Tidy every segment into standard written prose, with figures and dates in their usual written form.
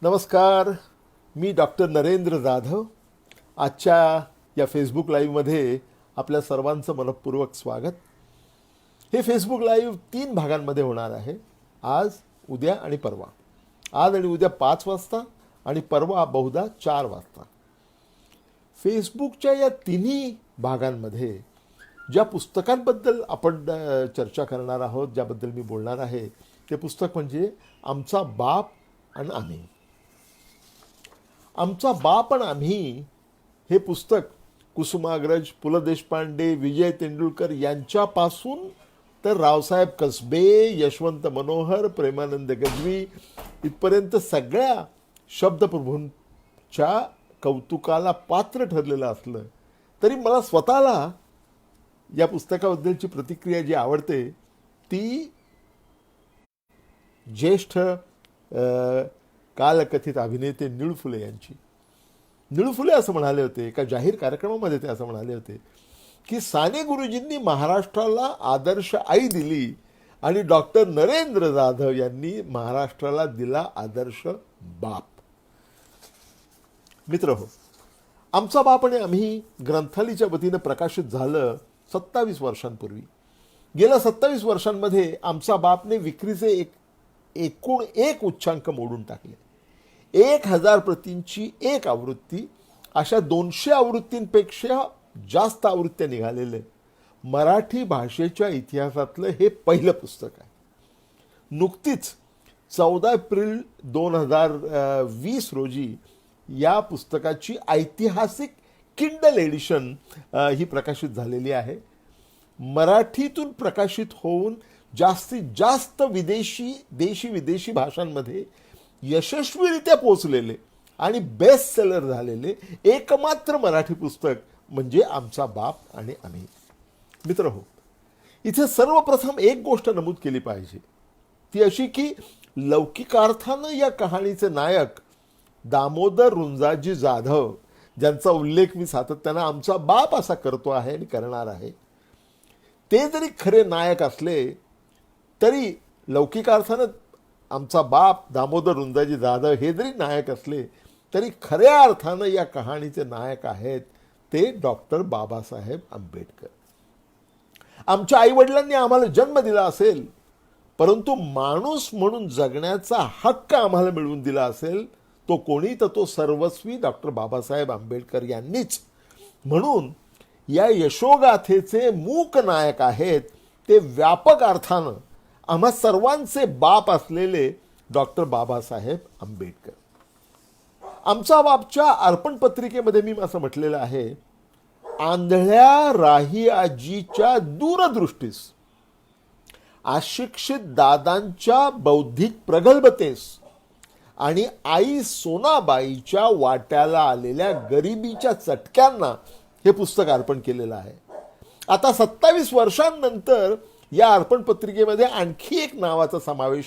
नमस्कार. मी डॉक्टर नरेंद्र जाधव. आजच्या या फेसबुक लाईव्हमध्ये आपल्या सर्वांचं मनपूर्वक स्वागत. हे फेसबुक लाईव्ह 3 भागांमध्ये होणार आहे. आज, उद्या आणि परवा. आज आणि उद्या 5 वाजता आणि परवा बहुधा 4 वाजता. फेसबुकच्या या तिन्ही भागांमध्ये ज्या पुस्तकांबद्दल आपण चर्चा करणार आहोत, ज्याबद्दल मी बोलणार आहे, ते पुस्तक म्हणजे आमचा बाप आणि आम्ही. आमचा बाप आणि आम्ही हे पुस्तक कुसुमाग्रज, पु ल देशपांडे, विजय तेंडुलकर यांच्यापासून तर रावसाहेब कसबे, यशवंत मनोहर, प्रेमानंद गज्वी इथपर्यंत सगळ्या शब्दप्रभूंच्या कौतुकाला पात्र ठरलेलं असलं तरी मला स्वतःला या पुस्तकाबद्दलची प्रतिक्रिया जी आवडते ती ज्येष्ठ कालकथित अभिनेते निळू फुले यांची. निळू फुले असं म्हणाले होते, एका जाहीर कार्यक्रमामध्ये ते असं म्हणाले होते की साने गुरुजींनी महाराष्ट्राला आदर्श आई दिली आणि डॉक्टर नरेंद्र जाधव यांनी महाराष्ट्राला दिला आदर्श बाप. मित्र हो, आमचा बाप आणि आम्ही ग्रंथालयाच्या वतीनं प्रकाशित झालं 27 वर्षांपूर्वी. गेल्या 27 वर्षांमध्ये आमचा बापने विक्रीचे एकूण एक उच्चांक मोडून टाकले. 1000 प्रतींची एक आवृत्ती, अशा 200 आवृत्तींपेक्षा जास्त आवृत्त्या निघालेले मराठी भाषेच्या इतिहासातलं हे पहिलं पुस्तक आहे. नुकतीच 14 एप्रिल 2020 रोजी या पुस्तकाची ऐतिहासिक किंडल एडिशन ही प्रकाशित झालेली आहे. मराठीतून प्रकाशित होऊन जास्तीत जास्त देशी विदेशी भाषांमध्ये यशस्वीरित्या पोचलेले आणि बेस्ट सेलर झालेले एकमात्र मराठी पुस्तक म्हणजे आमचा बाप आणि आम्ही. मित्र हो, इथे सर्वप्रथम एक गोष्ट नमूद केली पाहिजे, ती अशी की लौकिकार्थानं या कहाणीचे नायक दामोदर रुंजाजी जाधव, ज्यांचा उल्लेख मी सातत्यानं आमचा बाप असा करतो आहे आणि करणार आहे, ते जरी खरे नायक असले तरी लौकिकार्थानं आमचा बाप दामोदर रुंजाजी जाधव हे जरी नायक असले तरी खऱ्या अर्थानं या कहाणीचे नायक आहेत ते डॉक्टर बाबासाहेब आंबेडकर. आमच्या आईवडिलांनी आम्हाला जन्म दिला असेल, परंतु माणूस म्हणून जगण्याचा हक्क आम्हाला मिळवून दिला असेल तो कोणी, तर तो सर्वस्वी डॉक्टर बाबासाहेब आंबेडकर यांनीच. म्हणून या यशोगाथेचे मूक नायक आहेत ते व्यापक अर्थानं आम्हा सर्वांचे बाप असलेले डॉक्टर बाबासाहेब आंबेडकर. आमचा बापच्या अर्पण पत्रिकेमध्ये मी असं म्हटलेलं आहे, आंधळ्या राही आजीच्या दूरदृष्टीस, अशिक्षित दादांच्या बौद्धिक प्रगल्भतेस आणि आई सोनाबाईच्या वाट्याला आलेल्या गरिबीच्या चटक्यांना हे पुस्तक अर्पण केलेलं आहे. आता 27 वर्षांनंतर या अर्पण पत्रिकेमध्ये आणखी एक नावाचा समावेश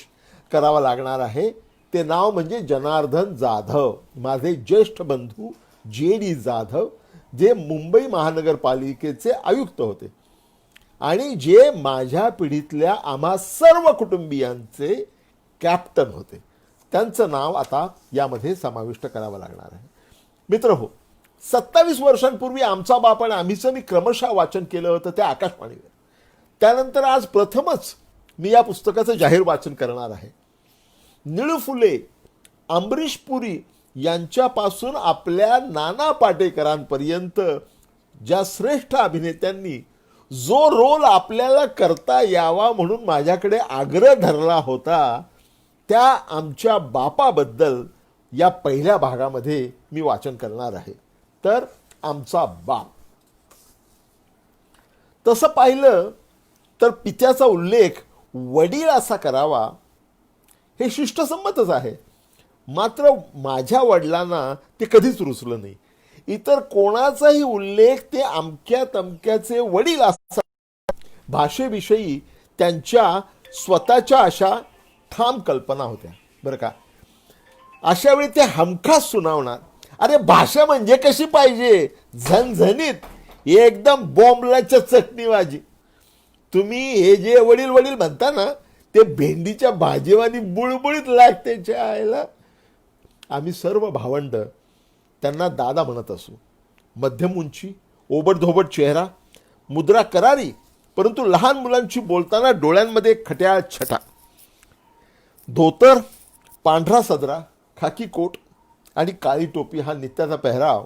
करावा लागणार आहे. ते नाव म्हणजे जनार्दन जाधव, माझे ज्येष्ठ बंधू JD जाधव, जे मुंबई महानगरपालिकेचे आयुक्त होते आणि जे माझ्या पिढीतल्या आम्हा सर्व कुटुंबियांचे कॅप्टन होते. त्यांचं नाव आता यामध्ये समाविष्ट करावं लागणार आहे. मित्र हो, 27 वर्षांपूर्वी आमचा बाप आणि आम्हीचं मी क्रमशः वाचन केलं होतं त्या आकाशवाणीवर. त्यानंतर आज प्रथमच मी या पुस्तकाचं जाहीर वाचन करणार आहे. निळू फुले, अमरीश पुरी यांच्यापासून आपल्या नाना पाटेकरांपर्यंत ज्या श्रेष्ठ अभिनेत्यांनी जो रोल आपल्याला करता यावा म्हणून माझ्याकडे आग्रह धरला होता, त्या आमच्या बापाबद्दल या पहिल्या भागामध्ये मी वाचन करणार आहे. तर आमचा बाप. तसं पाहिलं तर पित्याचा उल्लेख वडील असा करावा हे शिष्टसंमतच आहे. मात्र माझ्या वडिलांना ते कधीच रुचलं नाही. इतर कोणाचाही उल्लेख ते अमक्या तमक्याचे वडील असा, भाषेविषयी त्यांच्या स्वतःच्या अशा ठाम कल्पना होत्या बरं का. अशा वेळी ते हमखास सुनावणार, अरे भाषा म्हणजे कशी पाहिजे, झणझणीत, एकदम बॉम्बलाच्या चटणीबाजी. तुम्ही हे जे वडील वडील म्हणता ना, ते भेंडीच्या भाजीवानी बुळबुळीत लागते आयला. आम्ही सर्व भावंड त्यांना दादा म्हणत असू. मध्यम उंची, ओबडधोबड चेहरा, मुद्रा करारी, परंतु लहान मुलांशी बोलताना डोळ्यांमध्ये खट्याळ छटा. धोतर, पांढरा सदरा, खाकी कोट आणि काळी टोपी हा नित्याचा पेहराव.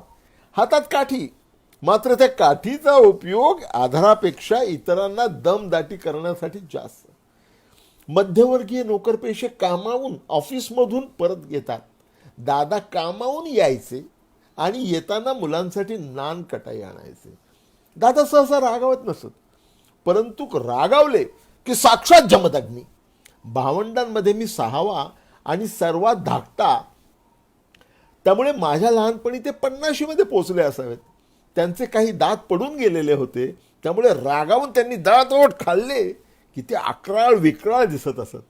हातात काठी, मात्र त्या काठीचा उपयोग आधारापेक्षा इतरांना दमदाटी करण्यासाठी जास्त. मध्यवर्गीय नोकरपेशे कामावून ऑफिसमधून परत येतात. दादा कामावून यायचे आणि येताना मुलांसाठी नान कटाई आणायचे. दादा सहसा रागावत नसत, परंतु रागावले की साक्षात जमदग्नी. भावंडांमध्ये मी सहावा आणि सर्वात धाकटा, त्यामुळे माझ्या लहानपणी ते 50मध्ये पोचले असावेत. त्यांचे काही दात पडून गेलेले होते, त्यामुळे रागावून त्यांनी दातोट खाल्ले की ते अकराळ विक्राळ दिसत असत.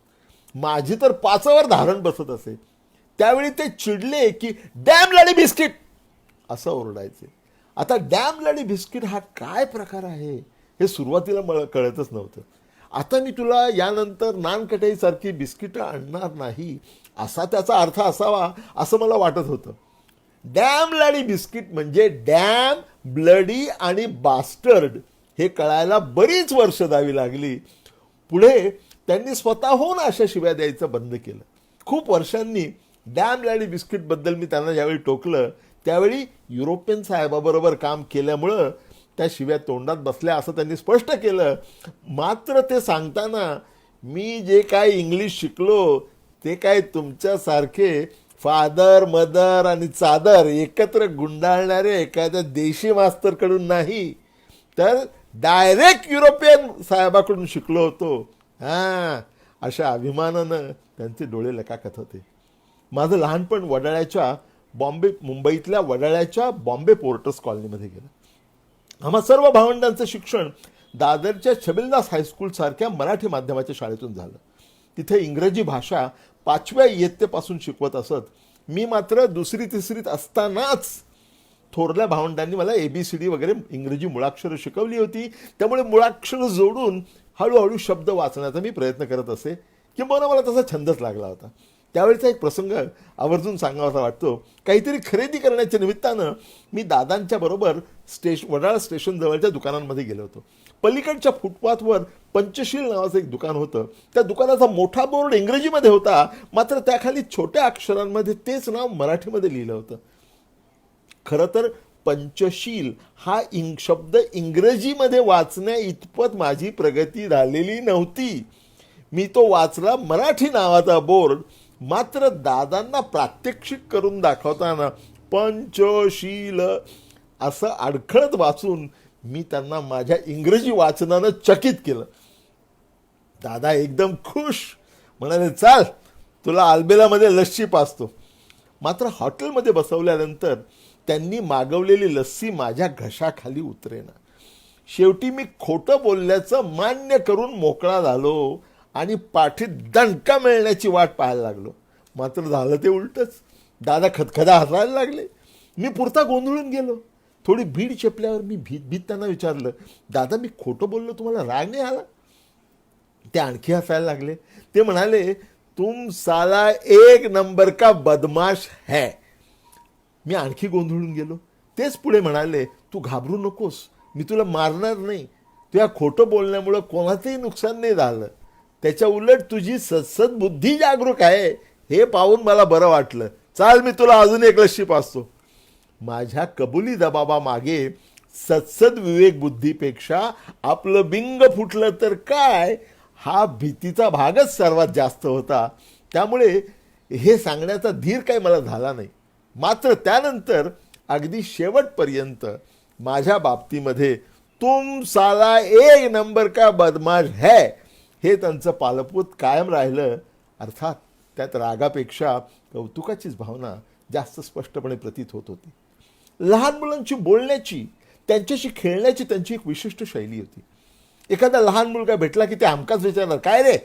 माझी तर 5वर धारण बसत असे. त्यावेळी ते चिडले की डॅम लाडी बिस्किट असं ओरडायचे. आता डॅम लाडी बिस्किट हा काय प्रकार आहे हे सुरुवातीला मला कळतच नव्हतं. आता मी तुला यानंतर नानकटाईसारखी बिस्किटं आणणार नाही असा त्याचा अर्थ असावा असं मला वाटत होतं. डॅम लाडी बिस्किट म्हणजे डॅम, ब्लडी आणि बास्टर्ड हे कळायला बरीच वर्ष द्यावी लागली. पुढे त्यांनी स्वतःहून अशा शिव्या द्यायचं बंद केलं. खूप वर्षांनी डॅम लाडी बिस्किटबद्दल मी त्यांना ज्यावेळी टोकलं त्यावेळी युरोपियन साहेबाबरोबर काम केल्यामुळं त्या शिव्या तोंडात बसल्या असं त्यांनी स्पष्ट केलं. मात्र ते सांगताना मी जे काय इंग्लिश शिकलो ते काय तुमच्यासारखे फादर, मदर आणि चादर एकत्र गुंडाळणारे एखाद्या देशी मास्तरकडून नाही, तर डायरेक्ट युरोपियन साहेबाकडून शिकलो होतो. हां, अशा अभिमानानं त्यांचे डोळे लकाकत होते. माझं लहानपण मुंबईतल्या वडाळ्याच्या बॉम्बे पोर्टर्स कॉलनीमध्ये गेलं. आम्हा सर्व भावंडांचं शिक्षण दादरच्या छबिलदास हायस्कूल सारख्या मराठी माध्यमाच्या शाळेतून झालं. तिथे इंग्रजी भाषा 5व्या इयत्तेपासून शिकवत असत. मी मात्र 2री 3रीत असतानाच थोरल्या भावंडांनी मला ABCD वगैरे इंग्रजी मुळाक्षरं शिकवली होती. त्यामुळे मुळाक्षरं जोडून हळूहळू शब्द वाचण्याचा मी प्रयत्न करत असे, किंवा मला तसा छंदच लागला होता. त्यावेळेचा एक प्रसंग आवर्जून सांगावासा वाटतो. काहीतरी खरेदी करण्याच्या निमित्तानं मी दादांच्या बरोबर वडाळ स्टेशन जवळच्या दुकानांमध्ये गेलो होतो. पलीकडच्या फुटपाथवर पंचशील नावाचं एक दुकान होतं. त्या दुकानाचा मोठा बोर्ड इंग्रजीमध्ये होता, मात्र त्याखाली छोट्या अक्षरांमध्ये तेच नाव मराठीमध्ये लिहिलं होतं. खरं तर पंचशील हा शब्द इंग्रजीमध्ये वाचण्या इतपत माझी प्रगती झालेली नव्हती. मी तो वाचला मराठी नावाचा बोर्ड, मात्र दादांना प्रात्यक्षिक करून दाखवताना पंचशील असं अडखळत वाचून मी त्यांना माझ्या इंग्रजी वाचनानं चकित केलं. दादा एकदम खुश, म्हणाले चाल तुला आल्बेलामध्ये लस्सी पाजतो. मात्र हॉटेलमध्ये बसवल्यानंतर त्यांनी मागवलेली लस्सी माझ्या घशाखाली उतरेना. शेवटी मी खोटं बोलल्याचं मान्य करून मोकळा झालो आणि पाठीत दणका मिळण्याची वाट पाहायला लागलो. मात्र झालं ते उलटच. दादा खदखदा हसायला लागले. मी पुरता गोंधळून गेलो. थोडी भीड चेपल्यावर मी भीत त्यांना विचारलं, दादा मी खोटं बोललो, तुम्हाला राग नाही आला? ते आणखी हसायला लागले. ते म्हणाले, तुम साला 1 नंबर का बदमाश है. मी आणखी गोंधळून गेलो. तेच पुढे म्हणाले, तू घाबरू नकोस, मी तुला मारणार नाही. तुझ्या खोटं बोलण्यामुळं कोणाचंही नुकसान नाही झालं. त्याच्या उलट तुझी सद्सद बुद्धी जागरूक आहे हे पाहून मला बरं वाटलं. चाल मी तुला अजून एक लस्सी पाजतो. माझ्या कबुली जबाबामागे सद्सद विवेक बुद्धीपेक्षा आपलं बिंग फुटलं तर काय हा भीतीचा भागच सर्वात जास्त होता. त्यामुळे हे सांगण्याचा धीर काही मला झाला नाही. मात्र त्यानंतर अगदी शेवटपर्यंत माझ्या बाबतीमध्ये तुम साला 1 नंबर का बदमाश है हे त्यांचं पालपूत कायम राहिलं. अर्थात त्यात रागापेक्षा कौतुकाचीच भावना जास्त स्पष्टपणे प्रतीत होत होती. लहान मुलांची बोलण्याची, त्यांच्याशी खेळण्याची त्यांची एक विशिष्ट शैली होती. एखादा लहान मुलगा भेटला की ते हमखास विचारणार, काय रे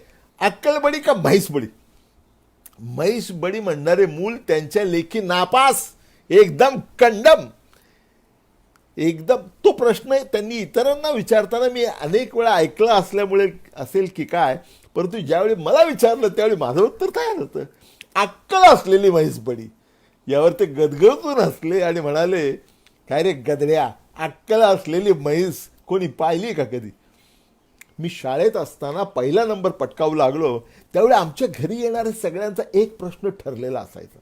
अक्कलबडी का म्हैसबडी. म्हैसबडी म्हणणारे मूल त्यांच्या लेखी नापास, एकदम कंडम. एकदम तो प्रश्न त्यांनी इतरांना विचारताना मी अनेक वेळा ऐकला असल्यामुळे असेल की काय, परंतु ज्यावेळी मला विचारलं त्यावेळी माझं उत्तर तयार होतं, अक्कल असलेली म्हैसबडी. यावर ते गदगदून हसले आणि म्हणाले, काय रे गदड्या, अक्कल असलेली म्हैस कोणी पाहिली का कधी? मी शाळेत असताना पहिला नंबर पटकावू लागलो त्यावेळी आमच्या घरी येणाऱ्या सगळ्यांचा एक प्रश्न ठरलेला असायचा,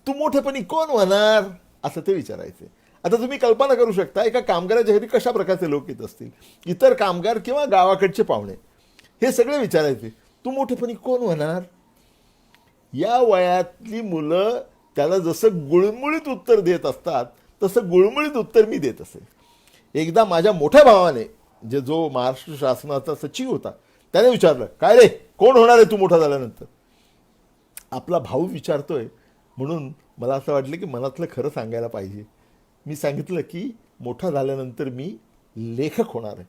तू मोठेपणी कोण होणार, असं ते विचारायचे. आता तुम्ही कल्पना करू शकता एका कामगाराच्या घरी कशा प्रकारचे लोक येत असतील. इतर कामगार किंवा गावाकडचे पाहुणे हे सगळे विचारायचे, तू मोठेपणी कोण होणार. या वयातली मुलं त्याला जसं गुळमुळीत उत्तर देत असतात तसं गुळमुळीत उत्तर मी देत असे. एकदा माझ्या मोठ्या भावाने, जो महाराष्ट्र शासनाचा सचिव होता, त्याने विचारलं, काय रे कोण होणार आहे तू मोठा झाल्यानंतर. आपला भाऊ विचारतोय म्हणून मला असं वाटलं की मनातलं खरं सांगायला पाहिजे. मी सांगितलं की मोठा झाल्यानंतर मी लेखक होणार आहे.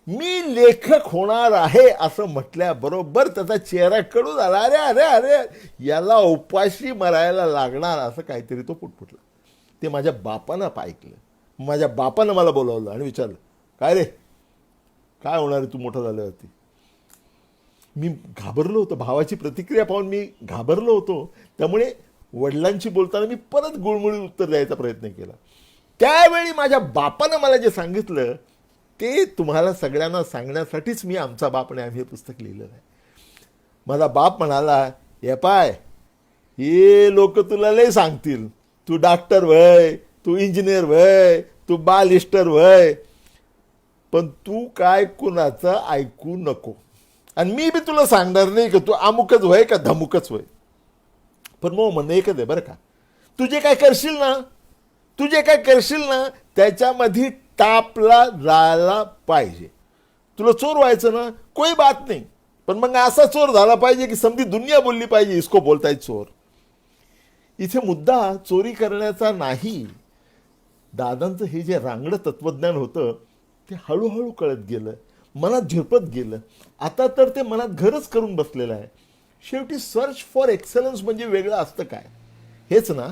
मी लेखक होणार आहे असं म्हटल्याबरोबर त्याचा चेहरा कडून आला. अरे अरे अरे, याला उपाशी मरायला लागणार असं काहीतरी तो पुटपुटला. ते माझ्या बापानं ऐकलं. माझ्या बापानं मला बोलावलं आणि विचारलं, काय रे काय होणार आहे तू मोठा झाल्यावरती. मी घाबरलो होतो, भावाची प्रतिक्रिया पाहून मी घाबरलो होतो. त्यामुळे वडिलांशी बोलताना मी परत गुळमुळी उत्तर द्यायचा प्रयत्न केला. त्यावेळी माझ्या बापानं मला जे सांगितलं ते तुम्हाला सगळ्यांना सांगण्यासाठीच मी आमचा बाप आणि आम्ही हे पुस्तक लिहिलं आहे. माझा बाप म्हणाला, हे पाय, हे लोक तुला लय सांगतील, तू डॉक्टर व्हय, तू इंजिनियर व्हय, तू बालिस्टर व्हय, पण तू काय कुणाचं ऐकू नको. आणि मी बी तुला सांगणार नाही की तू अमुकच व्हय का धमुकच व्हय. पण मग म्हणणं एकच आहे बरं का, तू जे काय करशील ना त्याच्यामध्ये टापला जायला पाहिजे. तुला चोर व्हायचं ना, कोई बात नाही, पण मग असा चोर झाला पाहिजे की समधी दुनिया बोलली पाहिजे इसको बोलताय चोर. इथे मुद्दा चोरी करण्याचा नाही. दादांचं हे जे रांगडं तत्वज्ञान होतं ते हळूहळू कळत गेलं, मनात झिरपत गेलं. आता तर ते मनात घरच करून बसलेलं आहे. शेवटी सर्च फॉर एक्सलन्स म्हणजे वेगळं असतं काय, हेच ना.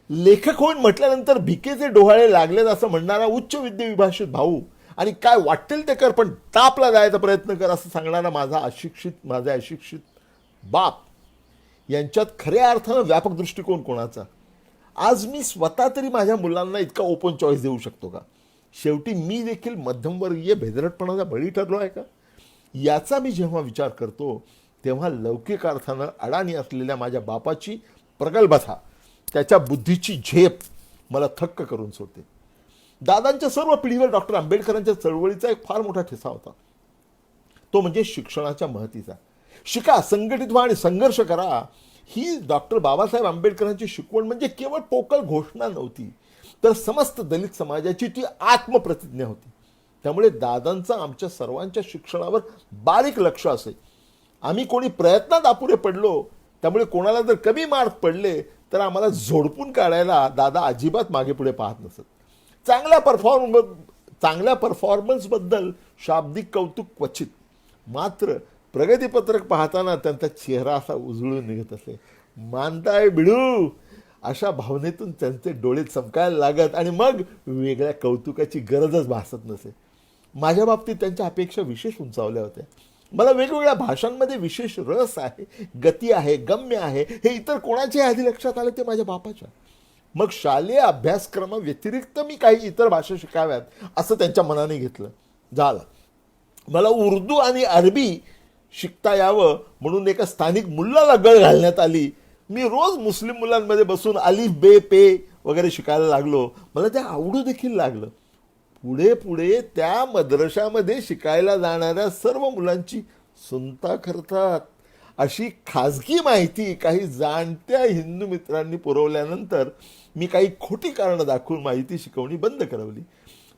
लेखक होऊन म्हटल्यानंतर भिकेचे डोहाळे लागलेत असं म्हणणारा उच्च विद्या विभाषित भाऊ आणि काय वाटेल ते कर पण टापला जायचा प्रयत्न कर असं सांगणारा माझे अशिक्षित बाप यांच्यात खऱ्या अर्थानं व्यापक दृष्टिकोन कोणाचा. आज मी स्वतः तरी माझ्या मुलांना इतका ओपन चॉईस देऊ शकतो का. शेवटी मी देखील मध्यमवर्गीय भेदरटपणाचा बळी ठरलो आहे का. याचा मी जेव्हा विचार करतो तेव्हा लौकिक अर्थानं अडाणी असलेल्या माझ्या बापाची प्रगल्भता, त्याच्या बुद्धीची झेप मला थक्क करून सोडते. दादांच्या सर्व पिढीवर डॉक्टर आंबेडकरांच्या चळवळीचा एक फार मोठा ठसा होता, तो म्हणजे शिक्षणाच्या महतीचा. शिका, संघटित व्हा आणि संघर्ष करा, ही डॉक्टर बाबासाहेब आंबेडकरांची शिकवण म्हणजे केवळ पोकळ घोषणा नव्हती, तर समस्त दलित समाजाची ती आत्मप्रतिज्ञा होती. त्यामुळे दादांचं आमच्या सर्वांच्या शिक्षणावर बारीक लक्ष असे. आम्ही कोणी प्रयत्नात अपुरे पडलो, त्यामुळे कोणाला जर कमी मार्क पडले तर आम्हाला झोडपून काढायला दादा अजिबात मागे पुढे पाहत नसत. चांगल्या परफॉर्मन्सबद्दल शाब्दिक कौतुक क्वचित, मात्र प्रगतीपत्रक पाहताना त्यांचा चेहरा असा उजळून निघत असे. मानताय बिडू, अशा भावनेतून त्यांचे डोळे चमकायला लागत आणि मग वेगळ्या कौतुकाची गरजच भासत नसे. माझ्या बाबतीत त्यांच्या अपेक्षा विशेष उंचावल्या होत्या. मला वेगवेगळ्या भाषांमध्ये विशेष रस आहे, गती आहे, गम्य आहे, हे इतर कोणाच्याही आधी लक्षात आलं ते माझ्या बापाच्या. मग शालेय अभ्यासक्रमाव्यतिरिक्त मी काही इतर भाषा शिकाव्यात असं त्यांच्या मनाने घेतलं. झालं, मला उर्दू आणि अरबी शिकता यावं म्हणून एका स्थानिक मुल्लाला गळ घालण्यात आली. मी रोज मुस्लिम मुलांमध्ये बसून अलिफ बे पे वगैरे शिकायला लागलो. मला ते आवडू देखील लागलं. पुढे पुढे त्या मद्रशामध्ये शिकायला जाणाऱ्या सर्व मुलांची सुनता करतात अशी खाजगी माहिती काही जाणत्या हिंदू मित्रांनी पुरवल्यानंतर मी काही खोटी कारणं दाखवून माहिती शिकवणी बंद करवली.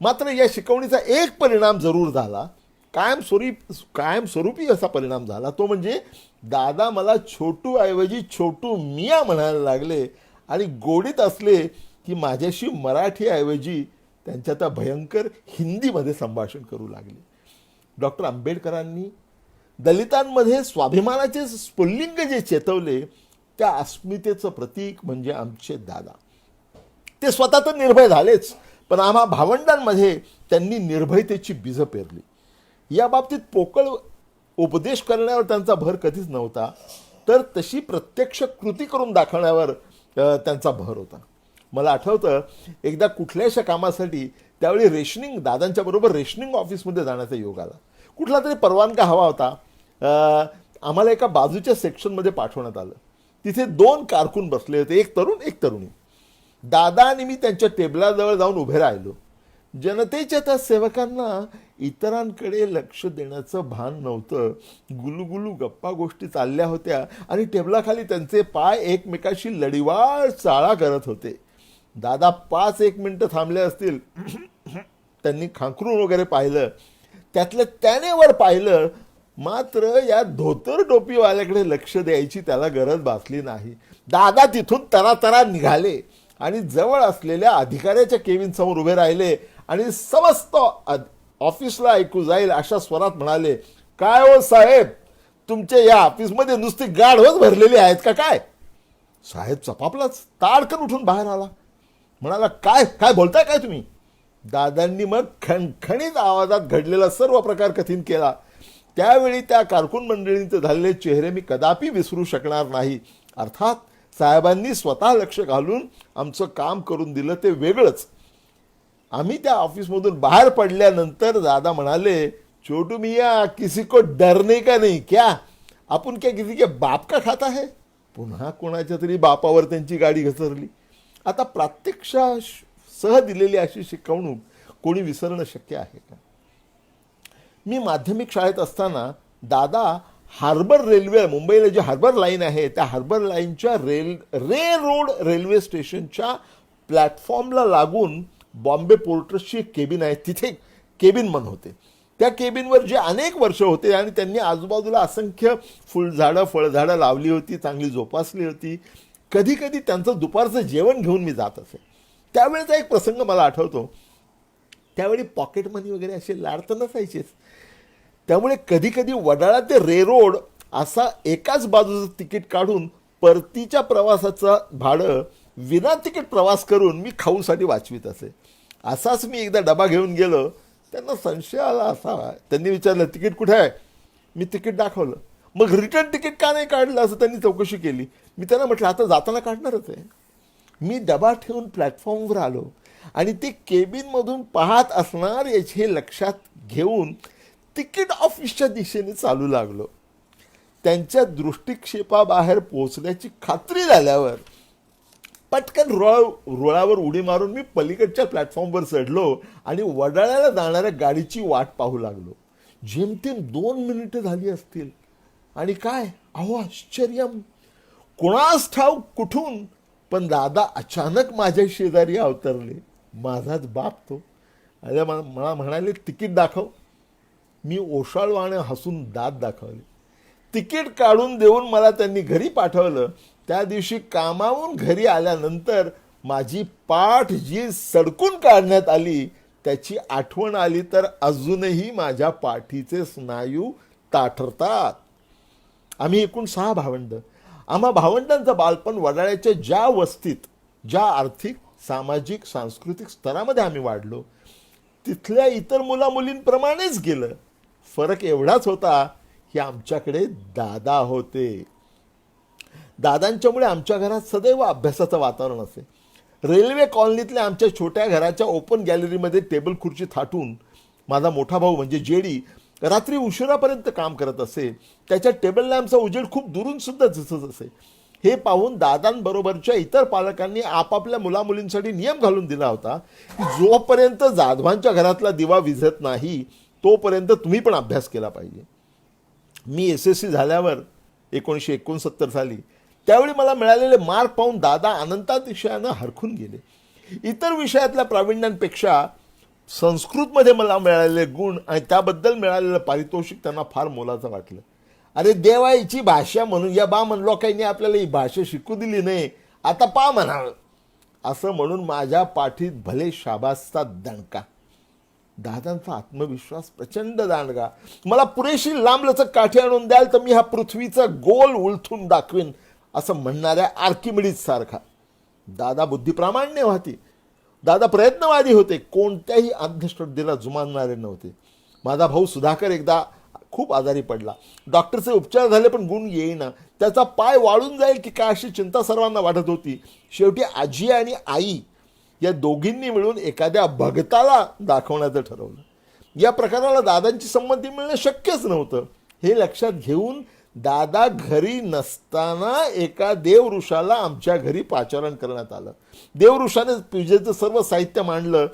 मात्र या शिकवणीचा एक परिणाम जरूर झाला, कायमस्वरूपी असा परिणाम झाला. तो म्हणजे दादा मला छोटू ऐवजी छोटू मिया म्हणायला लागले आणि गोडीत असले की माझ्याशी मराठी ऐवजी त्यांच्या त्या भयंकर हिंदीमध्ये संभाषण करू लागले. डॉक्टर आंबेडकरांनी दलितांमध्ये स्वाभिमानाचे स्फुल्लिंग जे चेतवले त्या अस्मितेचं प्रतीक म्हणजे आमचे दादा. ते स्वतः तर निर्भय झालेच, पण आम्हा भावंडांमध्ये त्यांनी निर्भयतेची बीजं पेरली. या बाबतीत पोकळ उपदेश करण्यावर त्यांचा भर कधीच नव्हता, तर तशी प्रत्यक्ष कृती करून दाखवण्यावर त्यांचा भर होता. मला आठवतं एकदा कुठल्याशा कामासाठी त्यावेळी रेशनिंग दादांच्या बरोबर रेशनिंग ऑफिसमध्ये जाण्याचा योग आला. कुठला तरी परवानगा हवा होता. आम्हाला एका बाजूच्या सेक्शनमध्ये पाठवण्यात आलं. तिथे 2 कारकून बसले होते, एक तरुण एक तरुणी. दादा आणि मी त्यांच्या टेबलाजवळ जाऊन उभे राहिलो. जनतेच्या त्या सेवकांना इतरांकडे लक्ष देण्याचं भान नव्हतं. गुलुगुलू गप्पा गोष्टी चालल्या होत्या आणि टेबलाखाली त्यांचे पाय एकमेकाशी लढीवाळ चाळा करत होते. दादा 5-1 मिनिटं थांबले असतील. त्यांनी खांकरून वगैरे पाहिलं. त्यातलं त्याने वर पाहिलं, मात्र या धोतर टोपीवाल्याकडे लक्ष द्यायची त्याला गरज भासली नाही. दादा तिथून तरातरा निघाले आणि जवळ असलेल्या अधिकाऱ्याच्या केबिन समोर उभे राहिले आणि समस्त ऑफिसला ऐकू जाईल अशा स्वरात म्हणाले, काय हो साहेब, तुमच्या या ऑफिसमध्ये नुसती गाढवच भरलेली आहेत का काय? साहेब चपापलाच, ताडकन उठून बाहेर आला. म्हणाला, काय काय बोलताय काय तुम्ही? दादांनी मग खणखणीत आवाजात घडलेला सर्व प्रकार कथन केला. त्यावेळी त्या कारकून मंडळींचे झालेले चेहरे मी कदापि विसरू शकणार नाही. अर्थात साहेबांनी स्वतः लक्ष घालून आमचं काम करून दिलं ते वेगळंच. आम्ही त्या ऑफिसमधून बाहेर पडल्यानंतर दादा म्हणाले, छोटू मियाँ, किसी को डरने का नहीं क्या? आपण क्या किसी के बाप का खाता है? पुन्हा कोणाच्या तरी बापावर त्यांची गाडी घसरली. आता प्रत्यक्षासह दिलेली अशी शिकवणूक कोणी विसरणं शक्य आहे का? मी माध्यमिक शाळेत असताना दादा हार्बर रेल्वे, मुंबईला जी हार्बर लाईन आहे त्या हार्बर लाईनच्या रोड रेल्वे स्टेशनच्या प्लॅटफॉर्मला लागून बॉम्बे पोर्टर्सची एक केबिन आहे, तिथे केबिनमन होते. त्या केबिनवर जे अनेक वर्ष होते आणि त्यांनी आजूबाजूला असंख्य फुलझाडं फळझाडं लावली होती, चांगली जोपासली होती. कधी कधी त्यांचं दुपारचं जेवण घेऊन मी जात असे. त्यावेळेचा एक प्रसंग मला आठवतो. त्यावेळी पॉकेट मनी वगैरे असे लाड तर नसायचेच. त्यामुळे कधी कधी वडाळा ते रेरोड असा एकाच बाजूचं तिकीट काढून परतीच्या प्रवासाचं भाडं विना तिकीट प्रवास करून मी खाऊसाठी वाचवीत असे. असाच मी एकदा डबा घेऊन गेलो. त्यांना संशय आला असावा. त्यांनी विचारलं, तिकीट कुठे आहे? मी तिकीट दाखवलं. मग रिटर्न तिकीट का नाही काढलं असं त्यांनी चौकशी केली. मी त्यांना म्हटलं, आता जाताना काढणारच आहे. मी डबा ठेवून प्लॅटफॉर्मवर आलो आणि ते केबिनमधून पाहत असणार याचे हे लक्षात घेऊन तिकीट ऑफिसच्या दिशेने चालू लागलो. त्यांच्या दृष्टिक्षेपाबाहेर पोहोचण्याची खात्री झाल्यावर पटकन रुळावर उडी मारून मी पलीकडच्या प्लॅटफॉर्मवर चढलो आणि वडाळ्याला जाणाऱ्या गाडीची वाट पाहू लागलो. जेमतेम 2 मिनिटं झाली असतील आणि काय, अहो आश्चर्यम, कोणास ठाऊक कुठून, पण दादा अचानक माझ्या शेजारी अवतरले. माझाच बाप तो. अरे मला म्हणाले, तिकीट दाखव. मी ओशाळवाने हसून दात दाखवले. तिकीट काढून देऊन मला त्यांनी घरी पाठवलं. त्या दिवशी कामावून घरी आल्यानंतर माझी पाठ जी सडकून काढण्यात आली त्याची आठवण आली तर अजूनही माझ्या पाठीचे स्नायू ताठरतात. आम्ही एकूण 6 भावंड. आम्हा भावंडांचं बालपण वडाळ्याच्या ज्या वस्तीत, ज्या आर्थिक, सामाजिक, सांस्कृतिक स्तरामध्ये आम्ही वाढलो तिथल्या इतर मुलामुलींप्रमाणेच गेलं. फरक एवढाच होता की आमच्याकडे दादा होते. दादांच्यामुळे आमच्या घरात सदैव अभ्यासाचं वातावरण असे. रेल्वे कॉलनीतल्या आमच्या छोट्या घराच्या ओपन गॅलरीमध्ये टेबल खुर्ची थाटून माझा मोठा भाऊ म्हणजे जेडी रात्री उशिरापर्यंत काम करत असे. त्याच्या टेबल लॅम्पचा उजेड खूप दुरून सुद्धा दिसत असे. हे पाहून दादांबरोबरच्या इतर पालकांनी आपापल्या मुलामुलींसाठी नियम घालून दिला होता की जोपर्यंत जाधवांच्या घरातला दिवा विझत नाही तोपर्यंत तुम्ही पण अभ्यास केला पाहिजे. मी SSC झाल्यावर 1969 साली त्यावेळी मला मिळालेले मार्क पाहून दादा अनंतातिशयानं हरखून गेले. इतर विषयातल्या प्रावीण्यांपेक्षा संस्कृतमध्ये मला मिळालेले गुण आणि त्याबद्दल मिळालेलं पारितोषिक त्यांना फार मोलाचं वाटलं. अरे देवा, हिची भाषा म्हणून या बा म्हणलो काही आपल्याला ही भाषा शिकू दिली नाही, आता पा म्हणावं असं म्हणून माझ्या पाठीत भले शाबासचा दणका. दादांचा आत्मविश्वास प्रचंड दांडगा. मला पुरेशी लांबलचक काठी आणून द्याल तर मी हा पृथ्वीचा गोल उलथून दाखवीन असं म्हणणाऱ्या आर्किमिडीज सारखा. दादा बुद्धिप्रामाण्य होती. दादा प्रयत्नवादी होते. कोणत्याही अंधश्रद्धेला जुमानणारे नव्हते. माझा भाऊ सुधाकर एकदा खूप आजारी पडला. डॉक्टरचे उपचार झाले पण गुण येईना. त्याचा पाय वाळून जाईल की काय अशी चिंता सर्वांना वाटत होती. शेवटी आजी आणि आई या दोघींनी मिळून एखाद्या भगताला दाखवण्याचं ठरवलं. या प्रकाराला दादांची संमती मिळणं शक्यच नव्हतं. हे लक्षात घेऊन दादा घरी नसताना एका देवऋषाला आमच्या घरी पाचारण करण्यात आलं. देवऋषाने पूजेचं सर्व साहित्य मांडलं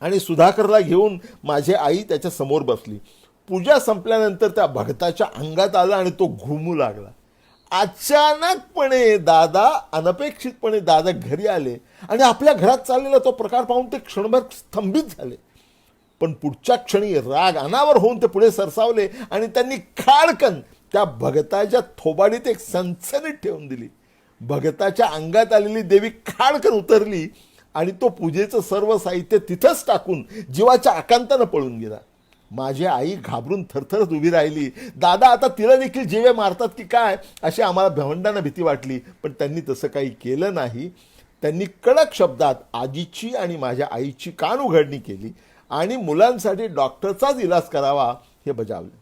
आणि सुधाकरला घेऊन माझी आई त्याच्या समोर बसली. पूजा संपल्यानंतर त्या भगताच्या अंगात आला आणि तो घुमू लागला. अचानकपणे दादा अनपेक्षितपणे दादा घरी आले आणि आपल्या घरात चाललेला तो प्रकार पाहून ते क्षणभर स्तंभित झाले. पण पुढच्या क्षणी राग अनावर होऊन ते पुढे सरसावले आणि त्यांनी खाडकन त्या भगताच्या थोबाडीत एक सनसनीत ठेवून दिली. भगताच्या अंगात आलेली देवी खाडकन उतरली आणि तो पूजेचं सर्व साहित्य तिथंच टाकून जीवाच्या आकांतानं पळून गेला. माझी आई घाबरून थरथरत उभी राहिली. दादा आता तिला देखील जीवे मारतात की काय अशी आम्हाला भावंडांना भीती वाटली, पण त्यांनी तसं काही केलं नाही. त्यांनी कडक शब्दात आजीची आणि माझ्या आईची कान उघडणी केली आणि मुलांसाठी डॉक्टरचाच इलाज करावा हे बजावले.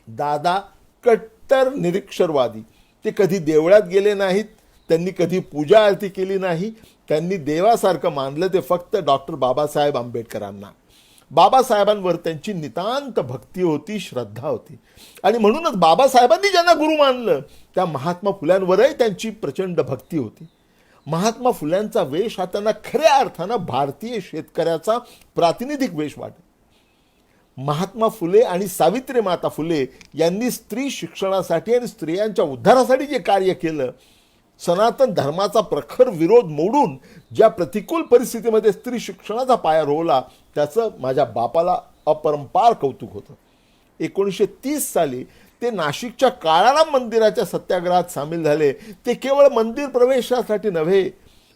दादा कट्टर निरीक्षरवादी. ते कधी देवळात गेले नाहीत, त्यांनी कधी पूजा आरती केली नाही. त्यांनी देवासारखं मानलं ते फक्त डॉक्टर बाबासाहेब आंबेडकरांना. बाबासाहेबांवर त्यांची नितांत भक्ती होती, श्रद्धा होती आणि म्हणूनच बाबासाहेबांनी ज्यांना गुरु मानलं त्या महात्मा फुल्यांवरही त्यांची प्रचंड भक्ती होती. महात्मा फुल्यांचा वेश हा त्यांना खऱ्या अर्थानं भारतीय शेतकऱ्याचा प्रातिनिधिक वेश वाटत. महात्मा फुले आणि सावित्री माता फुले यांनी स्त्री शिक्षणासाठी आणि स्त्रियांच्या उद्धारासाठी जे कार्य केलं, सनातन धर्माचा प्रखर विरोध मोडून ज्या प्रतिकूल परिस्थितीमध्ये स्त्री शिक्षणाचा पाया रोवला, त्याचं माझ्या बापाला अपरंपार कौतुक होतं. 1930 साली ते नाशिकच्या काळाराम मंदिराच्या सत्याग्रहात सामील झाले. ते केवळ मंदिर प्रवेशासाठी नव्हे,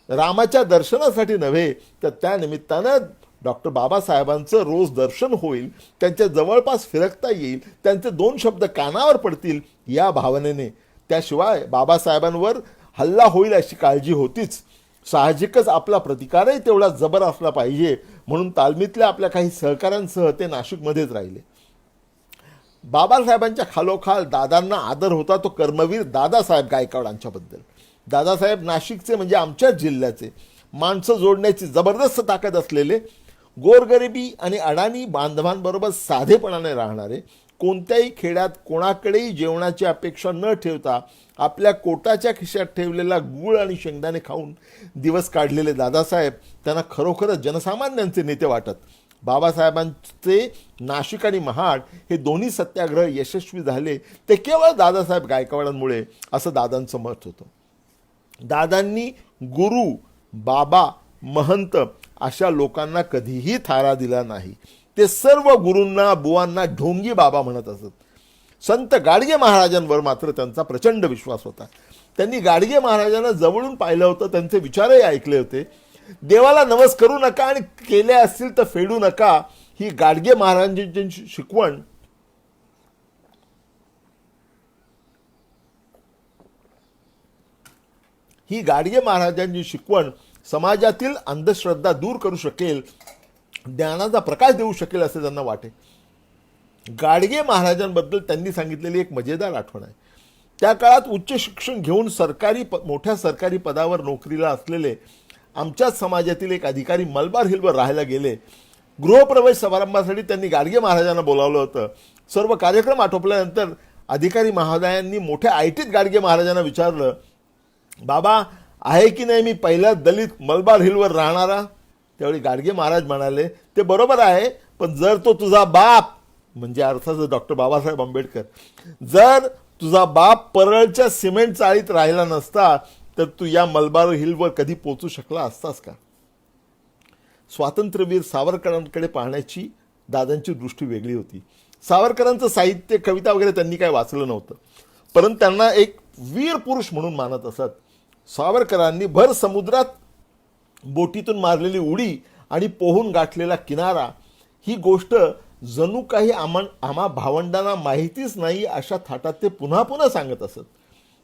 रामाच्या दर्शनासाठी नव्हे, तर त्या निमित्तानं डॉक्टर बाबासाहेबांचं रोज दर्शन होईल, त्यांच्या जवळपास फिरकता येईल, त्यांचे 2 शब्द कानावर पडतील या भावनेने. त्याशिवाय बाबासाहेबांवर हल्ला होईल अशी काळजी होतीच. साहजिकच आपला प्रतिकारही तेवढा जबर असला पाहिजे, म्हणून तालमीतल्या आपल्या काही सहकाऱ्यांसह ते नाशिकमध्येच राहिले. बाबासाहेबांच्या खालोखाल दादांना आदर होता तो कर्मवीर दादासाहेब गायकवाडांच्याबद्दल. दादासाहेब नाशिकचे म्हणजे आमच्याच जिल्ह्याचे, माणसं जोडण्याची जबरदस्त ताकद असलेले, गोरगरिबी आणि अडाणी बांधवांबरोबर साधेपणाने राहणारे, कोणत्याही खेड्यात कोणाकडेही जेवणाची अपेक्षा न ठेवता आपल्या कोटाच्या खिशात ठेवलेला गूळ आणि शेंगदाणे खाऊन दिवस काढलेले दादासाहेब त्यांना खरोखरच जनसामान्यांचे नेते वाटत. बाबासाहेबांचे नाशिक आणि महाड हे दोन्ही सत्याग्रह यशस्वी झाले ते केवळ दादासाहेब गायकवाडांमुळे, असं दादांचं मत होतं. दादांनी गुरु, बाबा, महंत अशा लोकांना कधीही थारा दिला नाही. ते सर्व गुरूंना, बुवांना ढोंगी बाबा म्हणत असत. संत गाडगे महाराजांवर मात्र त्यांचा प्रचंड विश्वास होता. त्यांनी गाडगे महाराजांना जवळून पाहिलं होतं, त्यांचे विचारही ऐकले होते. देवाला नवस करू नका आणि केले असतील तर फेडू नका, ही गाडगे महाराजांची शिकवण गाडगे महाराजांची शिकवण समाजातील अंधश्रद्धा दूर करू शकेल, ज्ञानाचा प्रकाश देऊ शकेल असे त्यांना वाटे. गाडगे महाराजांबद्दल त्यांनी सांगितलेली एक मजेदार आठवण आहे. त्या काळात उच्च शिक्षण घेऊन मोठ्या सरकारी पदावर नोकरीला असलेले आमच्याच समाजातील एक अधिकारी मलबार हिलवर राहायला गेले. गृहप्रवेश समारंभासाठी त्यांनी गाडगे महाराजांना बोलावलं होतं. सर्व कार्यक्रम आटोपल्यानंतर अधिकारी महोदयांनी मोठ्या आयटीत गाडगे महाराजांना विचारलं, बाबा आहे की नाही मी पहिला दलित मलबार हिलवर राहणारा? त्यावेळी गाडगे महाराज म्हणाले, ते बरोबर आहे, पण जर तो तुझा बाप, म्हणजे अर्थातच डॉक्टर बाबासाहेब आंबेडकर, जर तुझा बाप परळच्या सिमेंट चाळीत राहिला नसता तर तू या मलबार हिलवर कधी पोचू शकला असतास का? स्वातंत्र्यवीर सावरकरांकडे पाहण्याची दादांची दृष्टी वेगळी होती. सावरकरांचं साहित्य, कविता वगैरे त्यांनी काय वाचलं नव्हतं, परंतु त्यांना एक वीर पुरुष म्हणून मानत असत. सावरकरांनी भर समुद्रात बोटीतून मारलेली उडी आणि पोहून गाठलेला किनारा, ही गोष्ट जणू काही आम्हा भावंडांना माहितीच नाही अशा थाटात ते पुन्हा पुन्हा सांगत असत.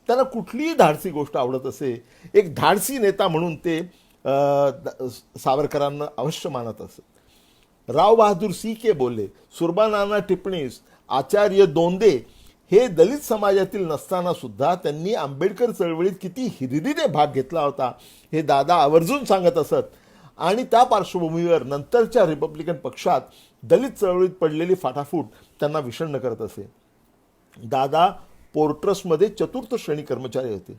त्यांना कुठलीही धाडसी गोष्ट आवडत असे. एक धाडसी नेता म्हणून ते सावरकरांना अवश्य मानत असत. राव बहादूर सी के बोले, सुरबानाना टिप्पणीस, आचार्य दोंदे हे दलित समाजातील नसताना सुद्धा त्यांनी आंबेडकर चळवळीत किती हिरिरीने भाग घेतला होता हे दादा आवर्जून सांगत असत. आणि त्या पार्श्वभूमीवर नंतरच्या रिपब्लिकन पक्षात दलित चळवळीत पडलेली फाटाफूट त्यांना विषण्ण करत असे. दादा पोर्ट्रस्टमध्ये चतुर्थ श्रेणी कर्मचारी होते.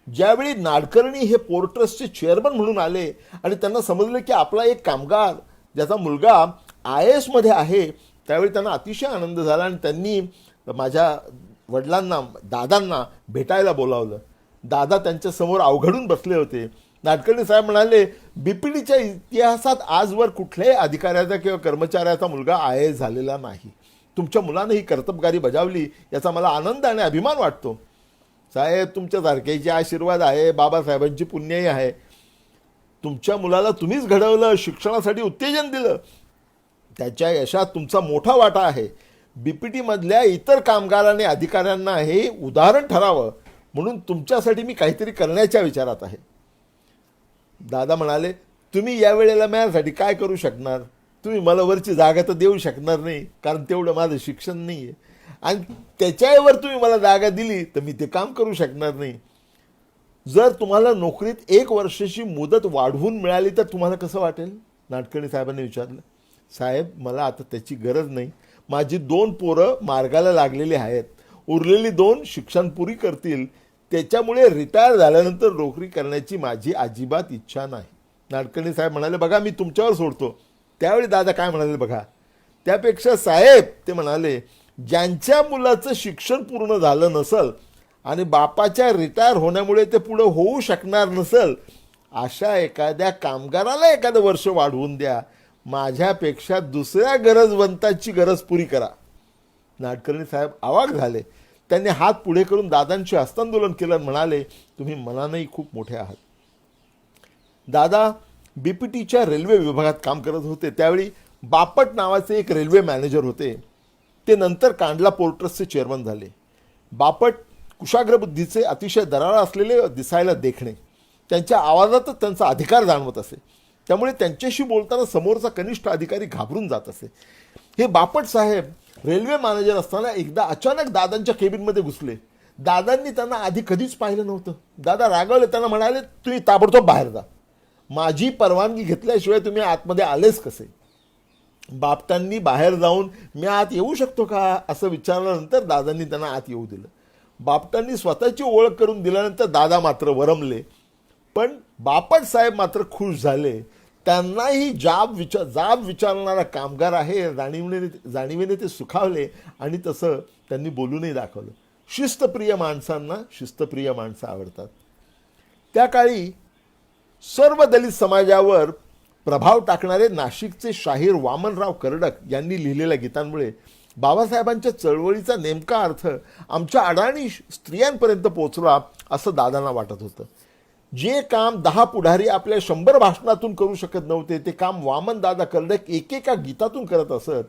ज्यावेळी नाडकर्णी हे पोर्ट्रस्टचे चेअरमन म्हणून आले आणि त्यांना समजले की आपला एक कामगार ज्याचा मुलगा IAS मध्ये आहे, त्यावेळी त्यांना अतिशय आनंद झाला आणि त्यांनी माझ्या वडिलांना दादांना भेटायला बोलावलं. दादा त्यांच्यासमोर अवघडून बसले होते. नाडकर्णी साहेब म्हणाले, BPDच्या इतिहासात आजवर कुठल्याही अधिकाऱ्याचा किंवा कर्मचाऱ्याचा मुलगा IAS झालेला नाही. तुमच्या मुलाने ही कर्तबगारी बजावली याचा मला आनंद आणि अभिमान वाटतो. साहेब, तुमच्यासारख्याचे आशीर्वाद आहे, बाबासाहेबांची पुण्यही आहे. तुमच्या मुलाला तुम्हीच घडवलं, शिक्षणासाठी उत्तेजन दिलं, त्याच्या यशात तुमचा मोठा वाटा आहे. BPT मधल्या इतर कामगारांनी अधिकाऱ्यांना हे उदाहरण ठरावं म्हणून तुमच्यासाठी मी काहीतरी करण्याच्या विचारात आहे. दादा म्हणाले, तुम्ही यावेळेला माझ्यासाठी काय करू शकणार? तुम्ही मला वरची जागा तर देऊ शकणार नाही, कारण तेवढं माझं शिक्षण नाही आहे. आणि त्याच्यावर तुम्ही मला जागा दिली तर मी ते काम करू शकणार नाही. जर तुम्हाला नोकरीत 1 वर्षाची मुदत वाढवून मिळाली तर तुम्हाला कसं वाटेल? नाडकर्णी साहेबांनी विचारलं. साहेब, मला आता त्याची गरज नाही. माझी 2 पोरं मार्गाला लागलेली आहेत. उरलेली 2 शिक्षण पुरी करतील. त्याच्यामुळे रिटायर झाल्यानंतर नोकरी करण्याची माझी अजिबात इच्छा नाही. नाडकर्णी साहेब म्हणाले, बघा मी तुमच्यावर सोडतो. त्यावेळी दादा काय म्हणाले बघा, त्यापेक्षा साहेब ते म्हणाले, ज्यांच्या मुलाचं शिक्षण पूर्ण झालं नसल आणि बापाच्या रिटायर होण्यामुळे ते पुढे होऊ शकणार नसल, अशा एखाद्या कामगाराला एखादं वर्ष वाढवून द्या. माझ्यापेक्षा दुसऱ्या गरजवंताची गरज पुरी करा. नाडकर्णी साहेब अवाक झाले. त्यांनी हात पुढे करून दादांशी हस्तांदोलन केलं आणि म्हणाले, तुम्ही मनानेही खूप मोठे आहात. दादा BPTच्या रेल्वे विभागात काम करत होते. त्यावेळी बापट नावाचे एक रेल्वे मॅनेजर होते. ते नंतर कांडला पोर्ट्रसचे चेअरमन झाले. बापट कुशाग्र बुद्धीचे, अतिशय दरारा असलेले, दिसायला देखणे. त्यांच्या आवाजातच त्यांचा अधिकार जाणवत असे. त्यामुळे त्यांच्याशी बोलताना समोरचा कनिष्ठ अधिकारी घाबरून जात असे. हे बापट साहेब रेल्वे मॅनेजर असताना एकदा अचानक दादांच्या केबिनमध्ये घुसले. दादांनी त्यांना आधी कधीच पाहिलं नव्हतं. दादा रागावले. त्यांना म्हणाले, तुम्ही ताबडतोब बाहेर जा. माझी परवानगी घेतल्याशिवाय तुम्ही आतमध्ये आलेच कसे? बापटांनी बाहेर जाऊन मी आत येऊ शकतो का असं विचारल्यानंतर दादांनी त्यांना आत येऊ दिलं. बापटांनी स्वतःची ओळख करून दिल्यानंतर दादा मात्र वरमले. पण बापट साहेब मात्र खुश झाले. त्यांनाही जाब विचारणारा कामगार आहे जाणीवेने ते सुखावले आणि तसं त्यांनी बोलूनही दाखवलं. शिस्तप्रिय माणसांना शिस्तप्रिय माणसं आवडतात. त्या काळी सर्व दलित समाजावर प्रभाव टाकणारे नाशिकचे शाहीर वामनराव कर्डक यांनी लिहिलेल्या गीतांमुळे बाबासाहेबांच्या चळवळीचा नेमका अर्थ आमच्या अडाणी स्त्रियांपर्यंत पोहोचला असं दादांना वाटत होतं. जे काम 10 पुढारी आपल्या 100 भाषणातून करू शकत नव्हते ते काम वामनदादा कर्डक एकेका गीतातून करत असत.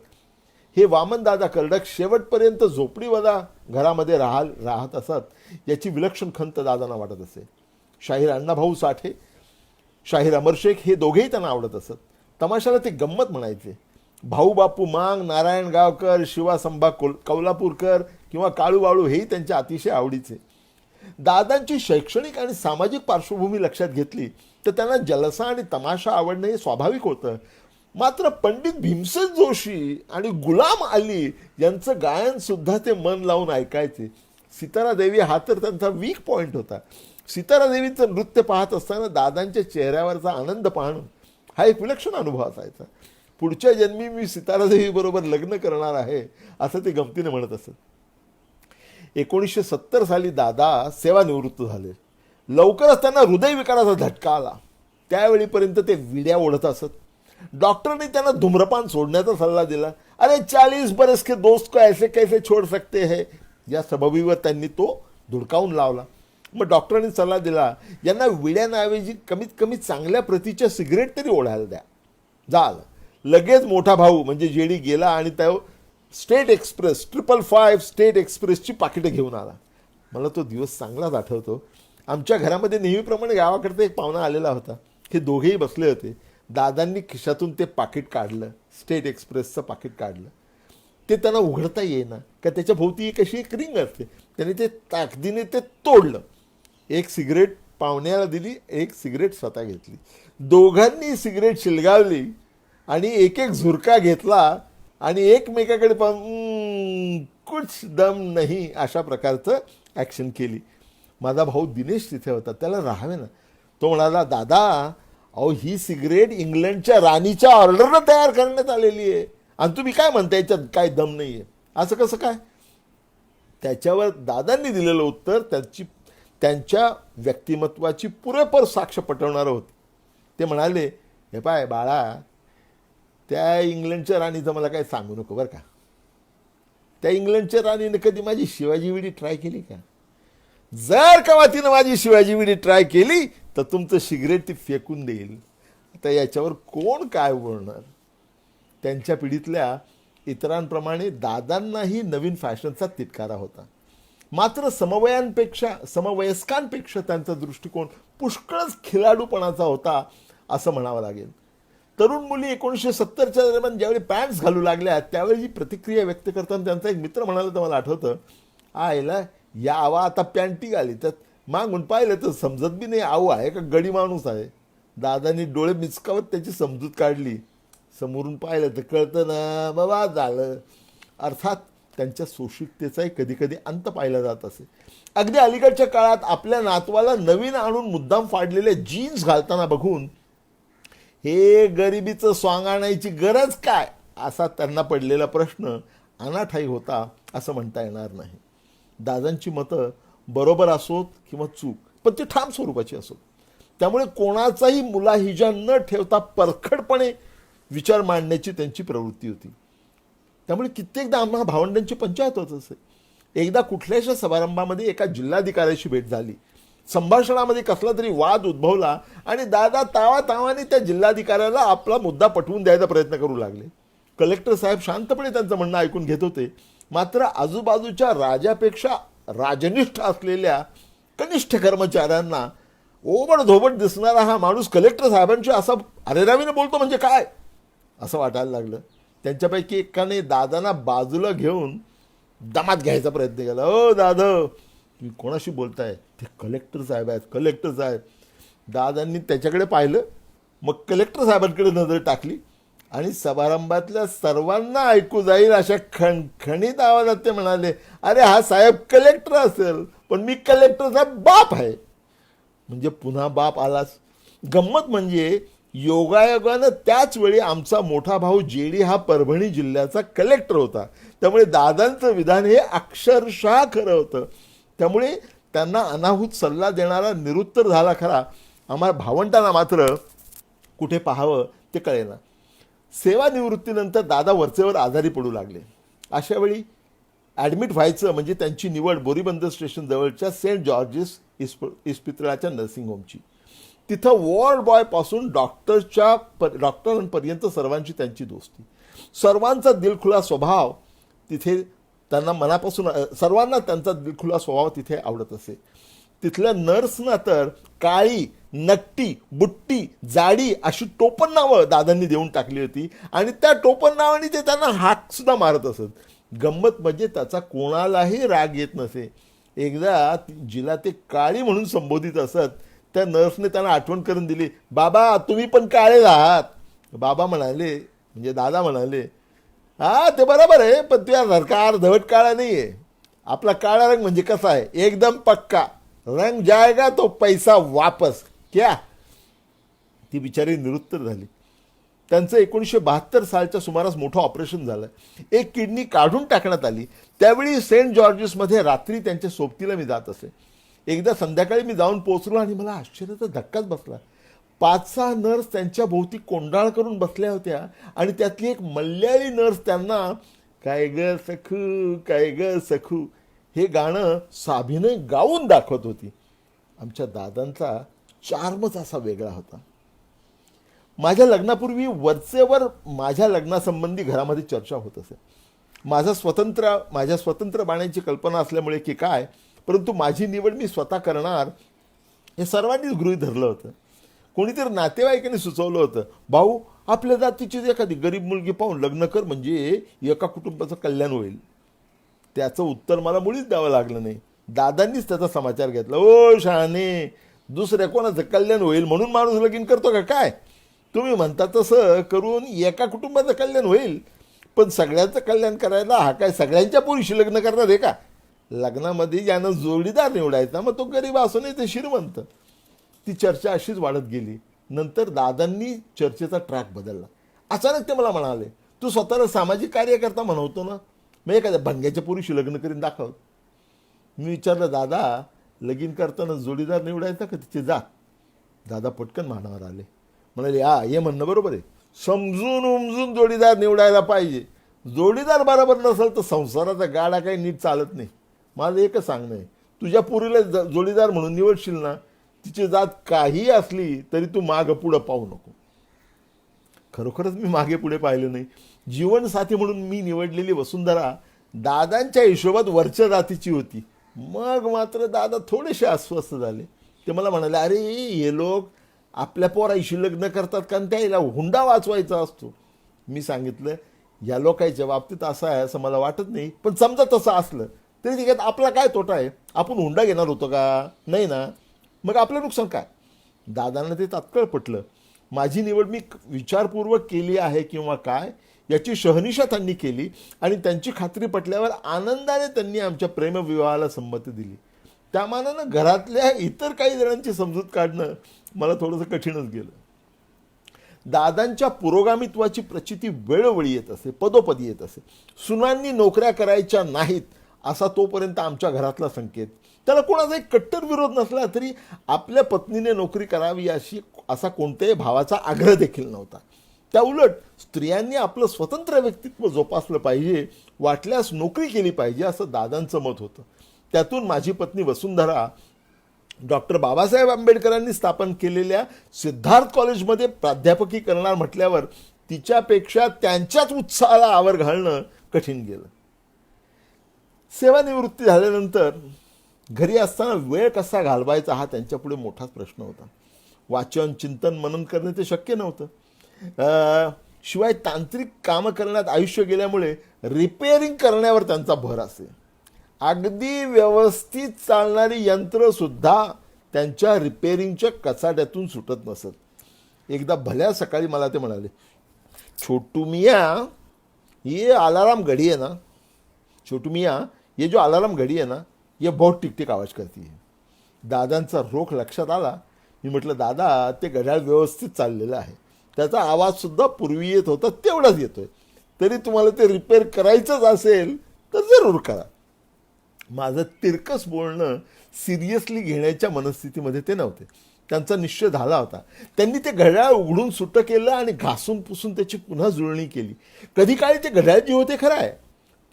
हे वामनदादा कर्डक शेवटपर्यंत झोपडीवाला घरामध्ये राहत असत याची विलक्षण खंत दादांना वाटत असे. शाहीर अण्णाभाऊ साठे, शाहीर अमर शेख हे दोघेही त्यांना आवडत असत. तमाशाला ते गंमत म्हणायचे. भाऊ बापू मांग, नारायण गावकर, शिवासंभा कौलापूरकर किंवा काळूबाळू हेही त्यांच्या अतिशय आवडीचे. दादांची शैक्षणिक आणि सामाजिक पार्श्वभूमी लक्षात घेतली तर त्यांना जलसा आणि तमाशा आवडणं हे स्वाभाविक होतं. मात्र पंडित भीमसेन जोशी आणि गुलाम अली यांचं गायन सुद्धा ते मन लावून ऐकायचे. सितारा देवी हा तर त्यांचा वीक पॉइंट होता. सितारा देवीचं नृत्य पाहत असताना दादांच्या चेहऱ्यावरचा आनंद पाहणं हा एक विलक्षण अनुभव असायचा. पुढच्या जन्मी मी सितारा देवी बरोबर लग्न करणार आहे असं ते गमतीने म्हणत असत. 1970 साली दादा सेवानिवृत्त झाले. लवकरच त्यांना हृदयविकाराचा झटका आला. त्यावेळीपर्यंत ते विड्या ओढत असत. डॉक्टरने त्यांना धूम्रपान सोडण्याचा सल्ला दिला. अरे 40 बरस के दोस्त को ऐसे कैसे छोड़ सकते हैं या सबबीवर त्यांनी तो धुडकावून लावला. मग डॉक्टरांनी सल्ला दिला, यांना विड्याऐवजी कमीत कमी चांगल्या प्रतीच्या सिगरेट तरी ओढायला द्या. झालं. लगेच मोठा भाऊ म्हणजे जेडी गेला आणि त्या स्टेट एक्सप्रेस 555 स्टेट एक्सप्रेसची पाकिटं घेऊन आला. मला तो दिवस चांगलाच आठवतो. आमच्या घरामध्ये नेहमीप्रमाणे गावाकडचा एक पाहुणा आलेला होता. हे दोघेही बसले होते. दादांनी खिशातून ते पाकिट काढलं, स्टेट एक्सप्रेसचं पाकिट काढलं. ते त्यांना उघडता येईना, का त्याच्या भोवती एक अशी एक रिंग असते. त्याने ते ताकदीने ते तोडलं. एक सिगरेट पाहुण्याला दिली, एक सिगरेट स्वतः घेतली. दोघांनी सिगरेट शिलगावली आणि एक एक झुरका घेतला आणि एकमेकाकडे पाहून कुछ दम नाही अशा प्रकारचं ॲक्शन केली. माझा भाऊ दिनेश तिथे होता, त्याला राहावे ना. तो म्हणाला, दादा अहो ही सिगरेट इंग्लंडच्या राणीच्या ऑर्डरनं तयार करण्यात आलेली आहे आणि तुम्ही काय म्हणता याच्यात काय दम नाही आहे, असं कसं काय. त्याच्यावर दादांनी दिलेलं उत्तर त्यांच्या व्यक्तिमत्वाची पुरेपूर साक्ष पटवणारं होतं. ते म्हणाले, हे पाय बाळा, त्या इंग्लंडच्या राणीचं मला काय सांगू नको बरं का. त्या इंग्लंडच्या राणीने कधी माझी शिवाजी विडी ट्राय केली का. जर का तिनं माझी शिवाजी विडी ट्राय केली तर तुमचं सिगरेट ती फेकून देईल. आता याच्यावर कोण काय बोलणार. त्यांच्या पिढीतल्या इतरांप्रमाणे दादांनाही नवीन फॅशनचा तिटकारा होता. मात्र समवयस्कांपेक्षा त्यांचा दृष्टिकोन पुष्कळच खिलाडूपणाचा होता असं म्हणावं लागेल. तरुण मुली 1970च्या दरम्यान ज्यावेळी पॅन्ट्स घालू लागल्या त्यावेळी जी प्रतिक्रिया व्यक्त करताना त्यांचा एक मित्र म्हणाला तर मला आठवतं, आयला या आवा आता पॅन्टी घाली, त्यात मागून पाहिलं तर समजत बी नाही आऊ आहे का गडी माणूस आहे. दादांनी डोळे मिचकावत त्याची समजूत काढली. समोरून पाहिलं तर कळतं ना बाबा झालं. अर्थात त्यांच्या सोशिकतेचाही कधी कधी अंत पाहिला जात असे. अगदी अलीकडच्या काळात आपल्या नातवाला नवीन आणून मुद्दाम फाडलेले जीन्स घालताना बघून हे गरिबीचं स्वांग आणायची गरज काय असा त्यांना पडलेला प्रश्न अनाठायी होता असं म्हणता येणार नाही. दादांची मतं बरोबर असोत किंवा चूक, पण ती ठाम स्वरूपाची असोत. त्यामुळे कोणाचाही मुलाहिजा न ठेवता परखडपणे विचार मांडण्याची त्यांची प्रवृत्ती होती. त्यामुळे कित्येकदा आम्हा भावंडांची पंचायत होत असे. एकदा कुठल्याशा समारंभामध्ये एका जिल्हाधिकाऱ्याशी भेट झाली. संभाषणामध्ये कसला तरी वाद उद्भवला आणि दादा तावातावाने त्या जिल्हाधिकाऱ्याला आपला मुद्दा पटवून द्यायचा प्रयत्न करू लागले. कलेक्टर साहेब शांतपणे त्यांचं म्हणणं ऐकून घेत होते. मात्र आजूबाजूच्या राजापेक्षा राजनिष्ठ असलेल्या कनिष्ठ कर्मचाऱ्यांना ओबडधोबड दिसणारा हा माणूस कलेक्टर साहेबांशी असा अरेरावीने बोलतो म्हणजे काय असं वाटायला लागलं. त्यांच्यापैकी एकाने दादांना बाजूला घेऊन दमात घ्यायचा प्रयत्न केला. ओ दादा तुम्ही कोणाशी बोलताय. ते कलेक्टर साहेब आहेत, कलेक्टर साहेब. दादांनी त्याच्याकडे पाहिलं, मग कलेक्टर साहेबांकडे नजर टाकली आणि समारंभातल्या सर्वांना ऐकू जाईल अशा खणखणीत आवाजात ते म्हणाले, अरे हा साहेब कलेक्टर असेल पण मी कलेक्टर साहेब बाप आहे. म्हणजे पुन्हा बाप आलाच. गंमत म्हणजे योगायोगानं त्याच वेळी आमचा मोठा भाऊ जेडी हा परभणी जिल्ह्याचा कलेक्टर होता. त्यामुळे दादांचं विधान हे अक्षरशः खरं होतं. त्यामुळे त्यांना अनाहूत सल्ला देणारा निरुत्तर झाला खरा. आम्हाला भावंडांना मात्र कुठे पाहावं ते कळेना. सेवानिवृत्तीनंतर दादा वरचेवर आजारी पडू लागले. अशा वेळी ॲडमिट व्हायचं म्हणजे त्यांची निवड बोरीबंदर स्टेशन जवळच्या सेंट जॉर्जेस इस्पितळाच्या नर्सिंग होमची. तिथं वॉर्ड बॉयपासून डॉक्टरांपर्यंत सर्वांची त्यांची दोस्ती. सर्वांचा दिलखुला स्वभाव तिथे त्यांना मनापासून सर्वांना त्यांचा दिलखुला स्वभाव तिथे आवडत असे. तिथल्या नर्सना तर काळी, नकटी, बुट्टी, जाडी अशी टोपण नावं दादांनी देऊन टाकली होती आणि त्या टोपण नावाने ते त्यांना हाक सुद्धा मारत असत. गंमत म्हणजे त्याचा कोणालाही राग येत नसे. एकदा जिला ते काळी म्हणून संबोधित असत त्या नर्सने त्यांना आठवण करून दिली, बाबा तुम्ही पण काळे आहात. बाबा म्हणाले म्हणजे दादा म्हणाले, हा ते बरोबर आहे पण तुझ्या सरकार धवट काळा नाही आहे. आपला काळा रंग म्हणजे कसा आहे, एकदम पक्का रंग जाएगा तो पैसा वापस क्या. ती बिचारी निरुत्तर झाली. त्यांचं 1972 सालच्या सुमारास मोठं ऑपरेशन झालं. एक किडनी काढून टाकण्यात आली. त्यावेळी सेंट जॉर्जेसमध्ये रात्री त्यांच्या सोबतीला मी जात असे. एकदा संध्याकाळी मी जाऊन पोहोचलो आणि मला आश्चर्याचा धक्काच बसला. 5-6 नर्स त्यांच्या भोवती कोंडाळ करून बसल्या होत्या आणि त्यातली एक मल्याळी नर्स त्यांना काय ग सखू काय ग सखू हे गाणं साभिनय गाऊन दाखवत होती. आमच्या दादांचा चार्मच असा वेगळा होता. माझ्या लग्नापूर्वी वरचेवर माझ्या लग्नासंबंधी घरामध्ये चर्चा होत असे. माझ्या स्वतंत्र बाण्याची कल्पना असल्यामुळे की काय, परंतु माझी निवड मी स्वतः करणार हे सर्वांनीच गृहीत धरलं होतं. कोणीतरी नातेवाईकांनी सुचवलं होतं, भाऊ आपल्या जातीची एखादी गरीब मुलगी पाहून लग्न कर, म्हणजे एका कुटुंबाचं कल्याण होईल. त्याचं उत्तर मला मुळीच द्यावं लागलं नाही. दादांनीच त्याचा समाचार घेतला. ओ शहाणे, दुसऱ्या कोणाचं कल्याण होईल म्हणून माणूस लगीन करतो का काय? तुम्ही म्हणता तसं करून एका कुटुंबाचं कल्याण होईल, पण सगळ्यांचं कल्याण करायला हा काय सगळ्यांच्या पोरीशी लग्न करणार आहे का? लग्नामध्ये ज्यानं जोडीदार निवडायचा, मग तो गरीब असो नाही ते श्रीमंत. ती चर्चा अशीच वाढत गेली. नंतर दादांनी चर्चेचा ट्रॅक बदलला. अचानक ते मला म्हणाले, तू स्वतःला सामाजिक कार्यकर्ता म्हणवतो ना, मग एखाद्या भंग्याच्या पोरीशी लग्न करीन दाखव. मी विचारलं, दादा लगीन करताना जोडीदार निवडायचा का तिचे जात? दादा पटकन मानावर आले, म्हणाले, हे म्हणणं बरोबर आहे, समजून उमजून जोडीदार निवडायला पाहिजे. जोडीदार बरोबर नसेल तर संसाराचा गाडा काही नीट चालत नाही. माझं एकच सांगणं आहे, तुझ्या पोरीला जोडीदार म्हणून निवडशील ना, तिची जात काही असली तरी तू मागं पुढं पाहू नको. खरोखरच मी मागे पुढे पाहिलं नाही. जीवनसाथी म्हणून मी निवडलेली वसुंधरा दादांच्या हिशोबात वरच्या जातीची होती. मग मात्र दादा थोडेसे अस्वस्थ झाले. ते मला म्हणाले, अरे हे लोक आपल्या पोराशी लग्न करतात कारण त्याला हुंडा वाचवायचा असतो. मी सांगितलं, या लोकांच्या बाबतीत असं आहे असं मला वाटत नाही, पण समजा तसं असलं तरी तिच्यात आपला काय तोटा आहे? आपण हुंडा घेणार होतो का? नाही ना, मग आपलं नुकसान काय? दादांना ते तात्काळ पटलं. माझी निवड मी विचारपूर्वक केली आहे किंवा काय याची शहानिशा त्यांनी केली आणि त्यांची खात्री पटल्यावर आनंदाने त्यांनी आमच्या प्रेमविवाहाला संमती दिली. त्या मानानं घरातल्या इतर काही जणांची समजूत काढणं मला थोडंसं कठीणच गेलं. दादांच्या पुरोगामित्वाची प्रचिती वेळोवेळी येत असे, पदोपदी येत असे. सुनांनी नोकऱ्या करायच्या नाहीत असा तोपर्यंत आमच्या घरातला संकेत. त्याला कोणाचा एक कट्टर विरोध नसला तरी आपल्या पत्नीने नोकरी करावी असा कोणत्याही भावाचा आग्रह देखील नव्हता. त्या उलट स्त्रियांनी आपलं स्वतंत्र व्यक्तित्व जोपासलं पाहिजे, वाटल्यास नोकरी केली पाहिजे असं दादांचं मत होतं. त्यातून माझी पत्नी वसुंधरा डॉक्टर बाबासाहेब आंबेडकरांनी स्थापन केलेल्या सिद्धार्थ कॉलेजमध्ये प्राध्यापकी करणार म्हटल्यावर तिच्यापेक्षा त्यांच्याच उत्साहाला आवर घालणं कठीण गेलं. सेवानिवृत्ती झाल्यानंतर घरी असताना वेळ कसा घालवायचा हा त्यांच्यापुढे मोठाच प्रश्न होता. वाचन, चिंतन, मनन करणे ते शक्य नव्हतं. शिवाय तांत्रिक कामं करण्यात आयुष्य गेल्यामुळे रिपेअरिंग करण्यावर त्यांचा भर असे. अगदी व्यवस्थित चालणारी यंत्रसुद्धा त्यांच्या रिपेअरिंगच्या कचाट्यातून सुटत नसत. एकदा भल्या सकाळी मला ते म्हणाले, छोटू मियाँ ये अलार्म घड़ी है ना, छोटू मियाँ ये जो अलार्म घड़ी है ना ये बहुत टिक टिक आवाज करती है. दादांचा रोख लक्षात आला. मी म्हटलं, दादा ते घड्याळ व्यवस्थित चाललेलं आहे, त्याचा आवाजसुद्धा पूर्वी येत होता तेवढाच येतोय, तरी तुम्हाला ते रिपेअर करायचंच असेल तर जरूर करा. माझं तिरकस बोलणं सिरियसली घेण्याच्या मनस्थितीमध्ये ते नव्हते. त्यांचा निश्चय झाला होता. त्यांनी ते घड्याळ उघडून सुट्टं केलं आणि घासून पुसून त्याची पुन्हा जुळणी केली. कधी काळी ते घड्याळ जे होते खरं आहे,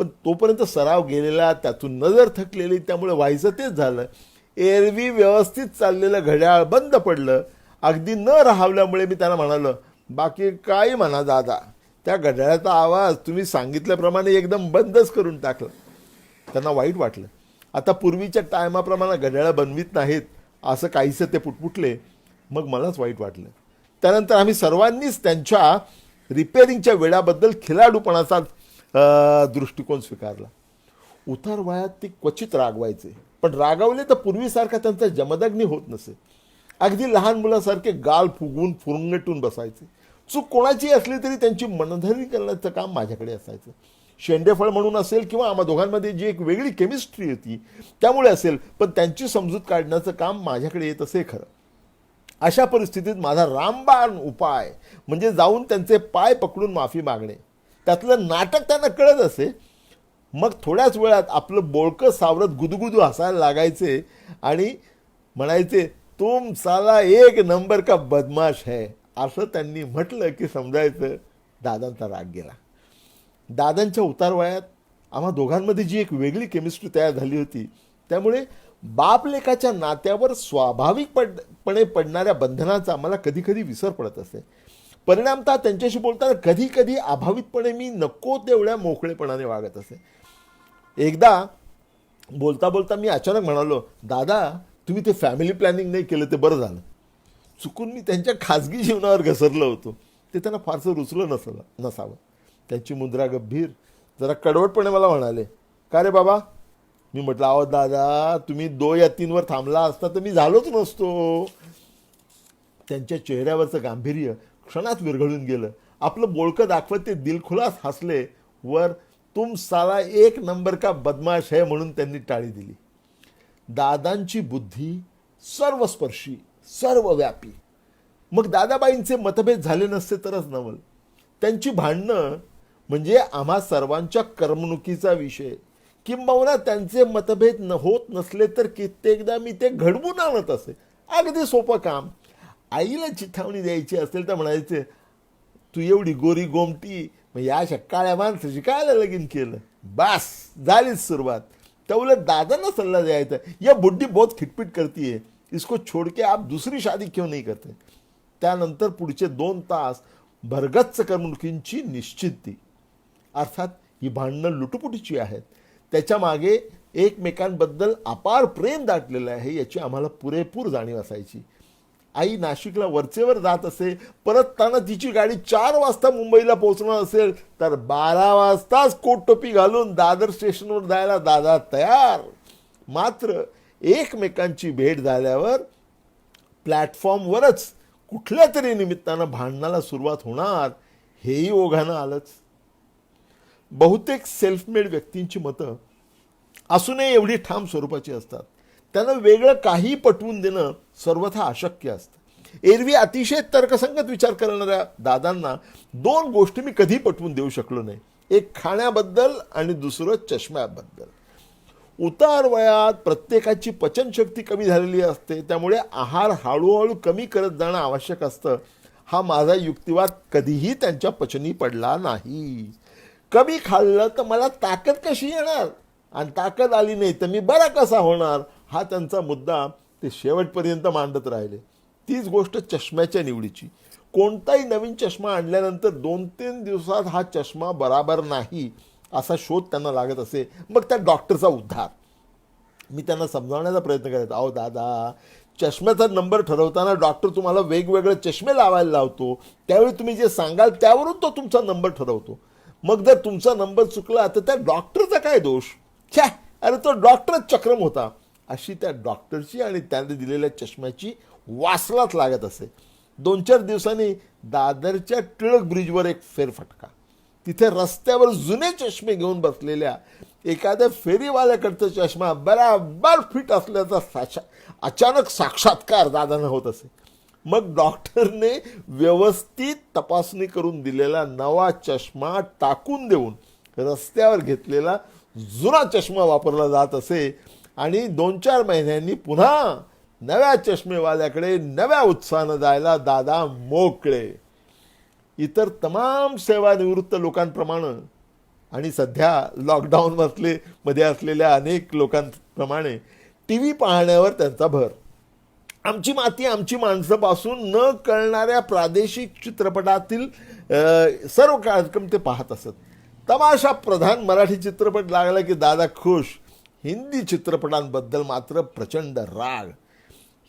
पण तोपर्यंत सराव गेलेला, त्यातून नजर थकलेली, त्यामुळे व्हायचं तेच झालं. एरवी व्यवस्थित चाललेलं घड्याळ बंद पडलं. अगदी न राहावल्यामुळे मी त्यांना म्हणालो, बाकी काही म्हणा दादा, त्या घड्याळाचा आवाज तुम्ही सांगितल्याप्रमाणे एकदम बंदच करून टाकला. त्यांना वाईट वाटलं. आता पूर्वीच्या टायमाप्रमाणे घड्याळं बनवीत नाहीत असं काहीसं ते पुटपुटले. मग मलाच वाईट वाटलं. त्यानंतर आम्ही सर्वांनीच त्यांच्या रिपेअरिंगच्या वेळाबद्दल खिलाडूपणाचा दृष्टिकोन स्वीकारला. उतार वयात ते क्वचित रागवायचे, पण रागावले तर पूर्वीसारखा त्यांचा जमदग्नी होत नसे. अगदी लहान मुलासारखे गाल फुगवून फुरंगटून बसायचे. चूक कोणाची असली तरी त्यांची मनधरणी करण्याचं काम माझ्याकडे असायचं. शेंडेफळ म्हणून असेल किंवा आम्हा दोघांमध्ये जी एक वेगळी केमिस्ट्री होती त्यामुळे असेल, पण त्यांची समजूत काढण्याचं काम माझ्याकडे येत असे खरं. अशा परिस्थितीत माझा रामबाण उपाय म्हणजे जाऊन त्यांचे पाय पकडून माफी मागणे. त्यातलं नाटक त्यांना कळत असे. मग थोड्याच वेळात आपलं बोळकं सावरत गुदगुदू हसायला लागायचे आणि म्हणायचे, तुम साला एक नंबर का बदमाश है. असं त्यांनी म्हटलं की समजायचं दादांचा राग गेला. दादांच्या उतारवयात आम्हा दोघांमध्ये जी एक वेगळी केमिस्ट्री तयार झाली होती, त्यामुळे बापलेकाच्या नात्यावर स्वाभाविकपणे पडणाऱ्या बंधनाचा मला कधी कधी विसर पडत असे. परिणामतः त्यांच्याशी बोलताना कधी कधी अभावितपणे मी नको तेवढ्या मोकळेपणाने वागत असे. एकदा बोलता बोलता मी अचानक म्हणालो, दादा तुम्ही ते फॅमिली प्लॅनिंग नाही केलं ते बरं झालं. चुकून मी त्यांच्या खाजगी जीवनावर घसरलो होतो ते त्यांना फारसं रुचलं नसावं. त्यांची मुद्रा गंभीर, जरा कडवटपणे मला म्हणाले, का रे बाबा? मी म्हटलं, अहो दादा, तुम्ही 2 या 3 वर थांबला असता तर मी झालोच नसतो. त्यांच्या चेहऱ्यावरचं गांभीर्य क्षणात विरघळून गेलं. आपलं बोळकं दाखवत ते दिलखुलास हसले. वर तुम साला 1 नंबर का बदमाश है म्हणून त्यांनी टाळी दिली. दादांची बुद्धी सर्वस्पर्शी, सर्वव्यापी. मग दादाबाईंचे मतभेद झाले नसते तरच नवल. त्यांची भांडणं म्हणजे आम्हा सर्वांच्या करमणुकीचा विषय. किंबहुना त्यांचे मतभेद होत नसले तर कित्येकदा मी ते घडवून आणत असे. अगदी सोपं काम. आईला चिठ्ठावणी द्यायची असेल तर म्हणायचे, तू एवढी गोरी गोमटी, मग या अशा काळ्या माणसाची कायला लगीन केलं? बास, झालीच सुरुवात. त्या उलट दादांना सल्ला द्यायचा, या बुड्ढी बहुत खिटपिट करती है, इसको छोड़ के आप दूसरी शादी क्यों नहीं करते? त्यानंतर पुढचे 2 तास भरगच्च करमणुकींची निश्चिती. अर्थात ही भांडणं लुटुपुटीची आहेत. त्याच्या मागे एकमेकांबद्दल अपार प्रेम दाटलेलं आहे याची आम्हाला पुरेपूर जाणीव असायची. आई नाशिकला वरचेवर जात असे. परतताना तिची गाडी 4 वाजता मुंबईला पोहोचणार असेल तर 12 वाजताच कोटटोपी घालून दादर स्टेशनवर जायला दादा तयार. मात्र एकमेकांची भेट झाल्यावर प्लॅटफॉर्मवरच कुठल्या तरी निमित्तानं भांडणाला सुरुवात होणार हेही ओघानं आलंच. बहुतेक सेल्फ मेड व्यक्तींची मतं असूनही एवढी ठाम स्वरूपाची असतात. त्यांना वेगळं काही पटवून देणं सर्वथा अशक्य असतं. एरवी अतिशय तर्कसंगत विचार करणाऱ्या दादांना 2 गोष्टी मी कधी पटवून देऊ शकलो नाही. एक खाण्याबद्दल आणि दुसरं चष्म्याबद्दल. उतार वयात प्रत्येकाची पचनशक्ती कमी झालेली असते, त्यामुळे आहार हळूहळू कमी करत जाणं आवश्यक असतं. हा माझा युक्तिवाद कधीही त्यांच्या पचनी पडला नाही. कमी खाल्लं तर मला ताकद कशी येणार, आणि ताकद आली नाही तर मी बरा कसा होणार, हा त्यांचा मुद्दा ते शेवटपर्यंत मांडत राहिले. तीच गोष्ट चष्म्याच्या निवडीची. कोणताही नवीन चष्मा आणल्यानंतर 2-3 दिवसात हा चष्मा बराबर नाही असा शोध त्यांना लागत असे. मग त्या डॉक्टरचा उद्धार. मी त्यांना समजावण्याचा प्रयत्न करायचा, अहो दादा, चष्म्याचा नंबर ठरवताना डॉक्टर तुम्हाला वेगवेगळे चष्मे लावायला लावतो. त्यावेळी तुम्ही जे सांगाल त्यावरून तो तुमचा नंबर ठरवतो. मग जर तुमचा नंबर चुकला तर त्या डॉक्टरचा काय दोष? छ्या, अरे तो डॉक्टरच चक्रम होता. अशी त्या डॉक्टरची आणि त्याने दिलेल्या चष्म्याची वासलाच लागत असे. 2-4 दिवसांनी दादरच्या टिळक ब्रिजवर एक फेरफटका. तिथे रस्त्यावर जुने चष्मे घेऊन बसलेल्या एखाद्या फेरीवाल्याकडचा चष्मा बराबर फिट असल्याचा अचानक साक्षात्कार दादांना होत असे. मग डॉक्टरने व्यवस्थित तपासणी करून दिलेला नवा चष्मा टाकून देऊन रस्त्यावर घेतलेला जुना चष्मा वापरला जात असे. आणि 2-4 महिन्यांनी पुन्हा नव्या चष्मेवाल्याकडे नव्या उत्साहानं जायला दादा मोकळे. इतर तमाम सेवानिवृत्त लोकांप्रमाणे आणि सध्या लॉकडाऊन मध्ये असलेल्या अनेक लोकांप्रमाणे टीव्ही पाहण्यावर त्यांचा भर. आमची माती आमची माणसं पासून न कळणाऱ्या प्रादेशिक चित्रपटातील सर्व कार्यक्रम ते पाहत असत. तमाशा प्रधान मराठी चित्रपट लागला की दादा खुश. हिंदी चित्रपटांबद्दल मात्र प्रचंड राग.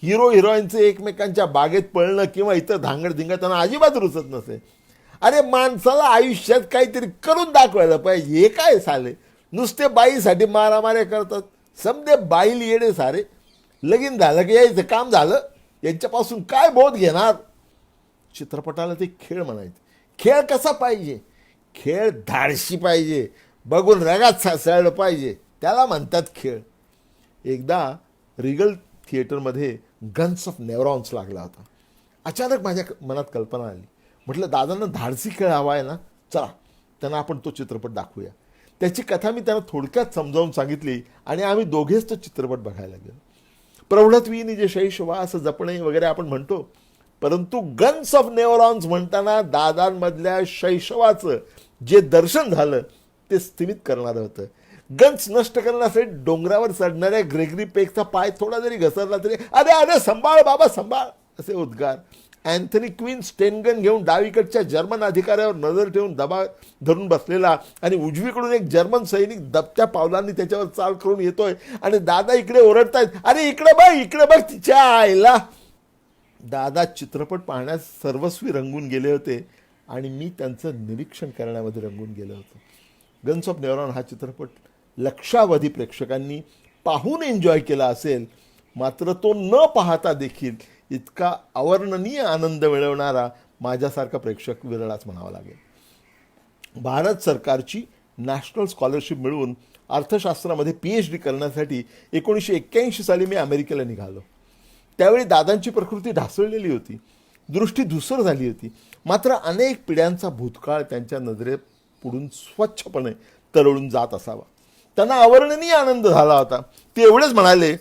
हिरो हिरोईनचे एकमेकांच्या बागेत पळणं किंवा इतर धांगडधिंगा त्यांना अजिबात रुचत नसे. अरे माणसाला आयुष्यात काहीतरी करून दाखवायला पाहिजे. हे काय साले, नुसते बाईसाठी मारामाऱ्या करतात. समजे बाईल येडे सारे. लगीन झालं की यायचं काम झालं, यांच्यापासून काय बोध घेणार? चित्रपटाला ते खेळ म्हणायचे. खेळ कसा पाहिजे? खेळ धाडशी पाहिजे, बघून रगात सासळलं पाहिजे, त्याला म्हणतात खेळ. एकदा रिगल थिएटरमध्ये गन्स ऑफ नेव्हरॉन्स लागला होता. अचानक माझ्या मनात कल्पना आली. म्हटलं दादांना धाडसी खेळ हवा आहे ना, चला त्यांना आपण तो चित्रपट दाखवूया. त्याची कथा मी त्यांना थोडक्यात समजावून सांगितली आणि आम्ही दोघेच तो चित्रपट बघायला गेलो. प्रौढत्वीनी जे शैशवास जपणे वगैरे आपण म्हणतो, परंतु गन्स ऑफ नेव्हरॉन्स म्हणताना दादांमधल्या शैशवाचं जे दर्शन झालं ते स्थिमित करणारं होतं. गन्स नष्ट करण्यासाठी डोंगरावर चढणाऱ्या ग्रेगरी पेकचा पाय थोडा जरी घसरला तरी अरे अरे संभाळ बाबा संभाळ असे उद्गार. अँथनी क्वीन स्टेनगन घेऊन डावीकडच्या जर्मन अधिकाऱ्यावर नजर ठेवून दबा धरून बसलेला आणि उजवीकडून एक जर्मन सैनिक दबत्या पावलांनी त्याच्यावर चाल करून येतोय आणि दादा इकडे ओरडतायत, अरे इकडे बघ तिच्या आईला. दादा चित्रपट पाहण्यास सर्वस्वी रंगून गेले होते आणि मी त्यांचं निरीक्षण करण्यामध्ये रंगून गेलो होतो. गन्स ऑफ नेवरॉन हा चित्रपट लक्षावधी प्रेक्षकांनी पाहून एन्जॉय केला असेल, मात्र तो न पाहता देखील इतका अवर्णनीय आनंद मिळवणारा माझ्यासारखा प्रेक्षक विरळाच म्हणावा लागेल. भारत सरकारची नॅशनल स्कॉलरशिप मिळवून अर्थशास्त्रामध्ये PhD करण्यासाठी 1981 साली मी अमेरिकेला निघालो. त्यावेळी दादांची प्रकृती ढासळलेली होती, दृष्टी धुसर झाली होती, मात्र अनेक पिढ्यांचा भूतकाळ त्यांच्या नजरेपुढून स्वच्छपणे तरळून जात असावा. त्यांना अवर्णनीय आनंद झाला होता. ते एवढेच म्हणाले,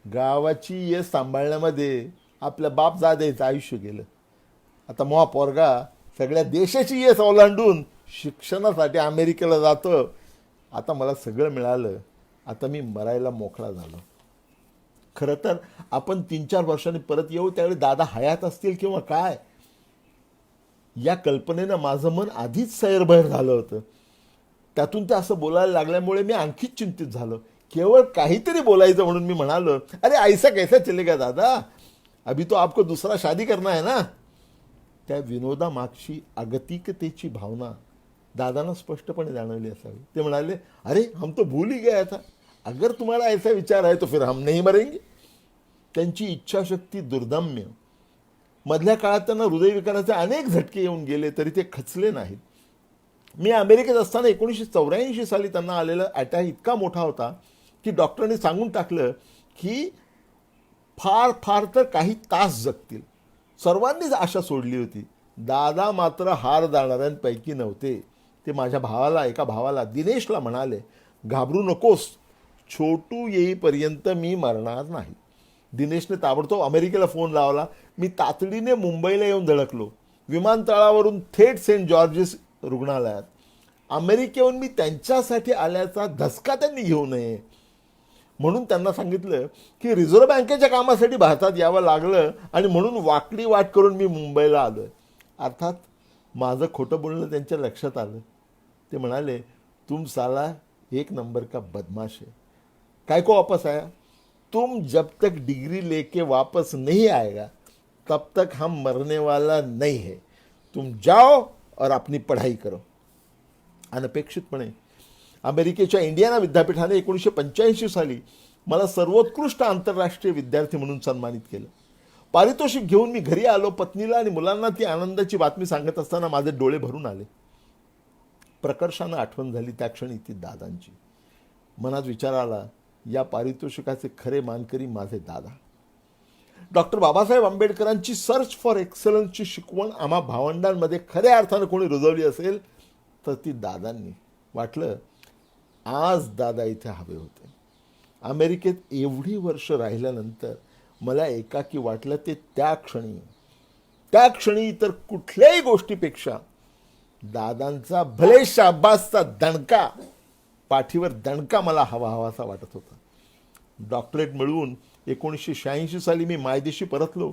गावाची येस सांभाळण्यामध्ये आपल्या बाप जादेचं आयुष्य गेलं. आता मोहा पोरगा सगळ्या देशाची येस ओलांडून शिक्षणासाठी अमेरिकेला जातं. आता मला सगळं मिळालं, आता मी मरायला मोकळा झालो. खरं तर आपण 3-4 वर्षांनी परत येऊ त्यावेळी दादा हयात असतील किंवा काय, या कल्पनेनं माझं मन आधीच सैरभैर झालं होतं. त्यातून ते असं बोलायला लागल्यामुळे मी आणखीच चिंतित झालो. केवळ काहीतरी बोलायचं म्हणून मी म्हणालो, अरे ऐसा कैसा चलेगा दादा, अभी तो आपको दूसरा शादी करना है ना. त्या विनोदामागची अगतिकतेची भावना दादांना स्पष्टपणे जाणवली असावी. ते म्हणाले, अरे हम तो भूल ही गया था, अगर तुम्हाला ऐसा विचार आहे तो फिर हम नहीं मरेंगे. त्यांची इच्छाशक्ती दुर्दम्य. मधल्या काळात त्यांना हृदयविकाराचे अनेक झटके येऊन गेले तरी ते खचले नाहीत. मी अमेरिकेत असताना 1984 साली त्यांना आलेला अटॅक इतका मोठा होता की डॉक्टरांनी सांगून टाकलं की फार फार तर काही तास जगतील. सर्वांनीच आशा सोडली होती. दादा मात्र हार जाणाऱ्यांपैकी नव्हते. ते माझ्या एका भावाला दिनेशला म्हणाले, घाबरू नकोस, छोटू येईपर्यंत मी मरणार नाही. दिनेशने ताबडतोब अमेरिकेला फोन लावला. मी तातडीने मुंबईला येऊन धडकलो. विमानतळावरून थेट सेंट जॉर्जेस रुग्णालयात. अमेरिकेहून मी त्यांच्यासाठी आल्याचा धसका त्यांनी घेऊ नये म्हणून त्यांना सांगितलं की रिझर्व्ह बँकेच्या कामासाठी भारतात यावं लागलं आणि म्हणून वाकडी वाट करून मी मुंबईला आलोय. अर्थात माझं खोटं बोलणं त्यांच्या लक्षात आलं. ते म्हणाले, तुम साला 1 नंबर का बदमाश है, काय को वापस आया, तुम जब तक डिग्री लेके वापस नहीं आएगा तब तक हम मरने वाला नहीं है, तुम जाओ और अपनी पढ़ाई करो. अनपेक्षितपणे अमेरिकेच्या इंडियाना विद्यापीठाने 1985 साली मला सर्वोत्कृष्ट आंतरराष्ट्रीय विद्यार्थी म्हणून सन्मानित केलं. पारितोषिक घेऊन मी घरी आलो. पत्नीला आणि मुलांना ती आनंदाची बातमी सांगत असताना माझे डोळे भरून आले. प्रकर्षानं आठवण झाली त्या क्षणी ती दादांची. मनात विचार आला, या पारितोषिकाचे खरे मानकरी माझे दादा. डॉक्टर बाबासाहेब आंबेडकरांची सर्च फॉर एक्सलन्सची शिकवण आम्हा भावंडांमध्ये खऱ्या अर्थानं कोणी रुजवली असेल तर ती दादांनी. वाटलं आज दादा इथे हवे होते. अमेरिकेत एवढी वर्ष राहिल्यानंतर मला एकाकी वाटलं ते त्या क्षणी इतर कुठल्याही गोष्टीपेक्षा दादांचा भले शाबासचा दणका, पाठीवर दणका मला हवासा वाटत होता. डॉक्टरेट मिळवून 1986 साली मी मायदेशी परतलो.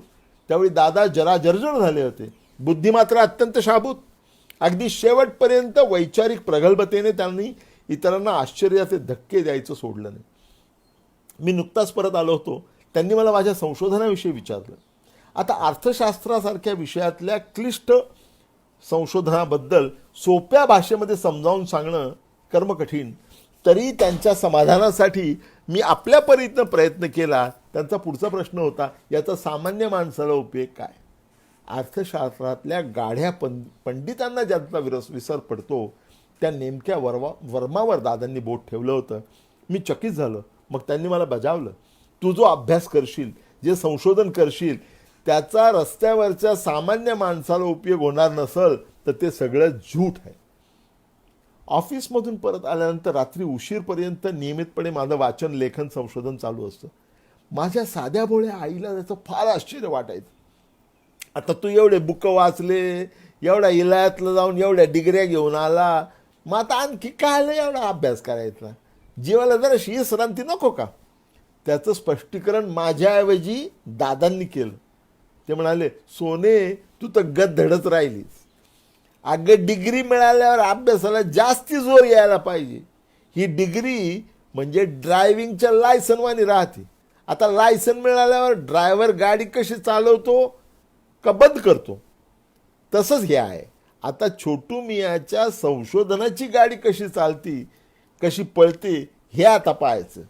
त्यावेळी दादा जरा जर्जर झाले होते. बुद्धी मात्र अत्यंत शाबूत. अगदी शेवटपर्यंत वैचारिक प्रगल्भतेने त्यांनी इतरांना आश्चर्याचे धक्के द्यायचं सोडलं नाही. मी नुकताच परत आलो होतो. त्यांनी मला माझ्या संशोधनाविषयी विचारलं. आता अर्थशास्त्रासारख्या विषयातल्या क्लिष्ट संशोधनाबद्दल सोप्या भाषेमध्ये समजावून सांगणं कर्मकठीण. तरी त्यांच्या समाधानासाठी मी आपल्या परीनं प्रयत्न केला. त्यांचा पुढचा प्रश्न होता, याचा सामान्य माणसाला उपयोग काय. अर्थशास्त्रातल्या गाढ्या पंडितांना ज्यांचा विसर पडतो त्या नेमक्या वर्मावर दादांनी बोट ठेवलं होतं. मी चकित झालो. मग त्यांनी मला बजावलं, तू जो अभ्यास करशील, जे संशोधन करशील, त्याचा रस्त्यावरच्या सामान्य माणसाला उपयोग होणार नसेल तर ते सगळं झूट आहे. ऑफिसमधून परत आल्यानंतर रात्री उशीरपर्यंत नियमितपणे माझं वाचन, लेखन, संशोधन चालू असतं. माझ्या साध्या भोळ्या आईला त्याचं फार आश्चर्य वाटायचं. आता तू एवढे बुक वाचले, एवढ्या इलायातलं जाऊन एवढ्या डिग्र्या घेऊन आला, मग आता आणखी काय एवढा अभ्यास करायचा, जीवाला जरा विश्रांती नको का. त्याचं स्पष्टीकरण माझ्याऐवजी दादांनी केलं. ते म्हणाले, सोने तू तर गद्धडच राहिलीस. अगं डिग्री मिळाल्यावर अभ्यासाला जास्ती जोर यायला पाहिजे. ही डिग्री म्हणजे ड्रायव्हिंगच्या लायसनवानी राहते. आता लायसन मिळाल्यावर ड्रायव्हर गाडी कशी चालवतो का बंद करतो, तसंच हे आहे. आता छोटू मियाच्या संशोधनाची गाडी कशी चालती, कशी पळते हे आता पाहायचं.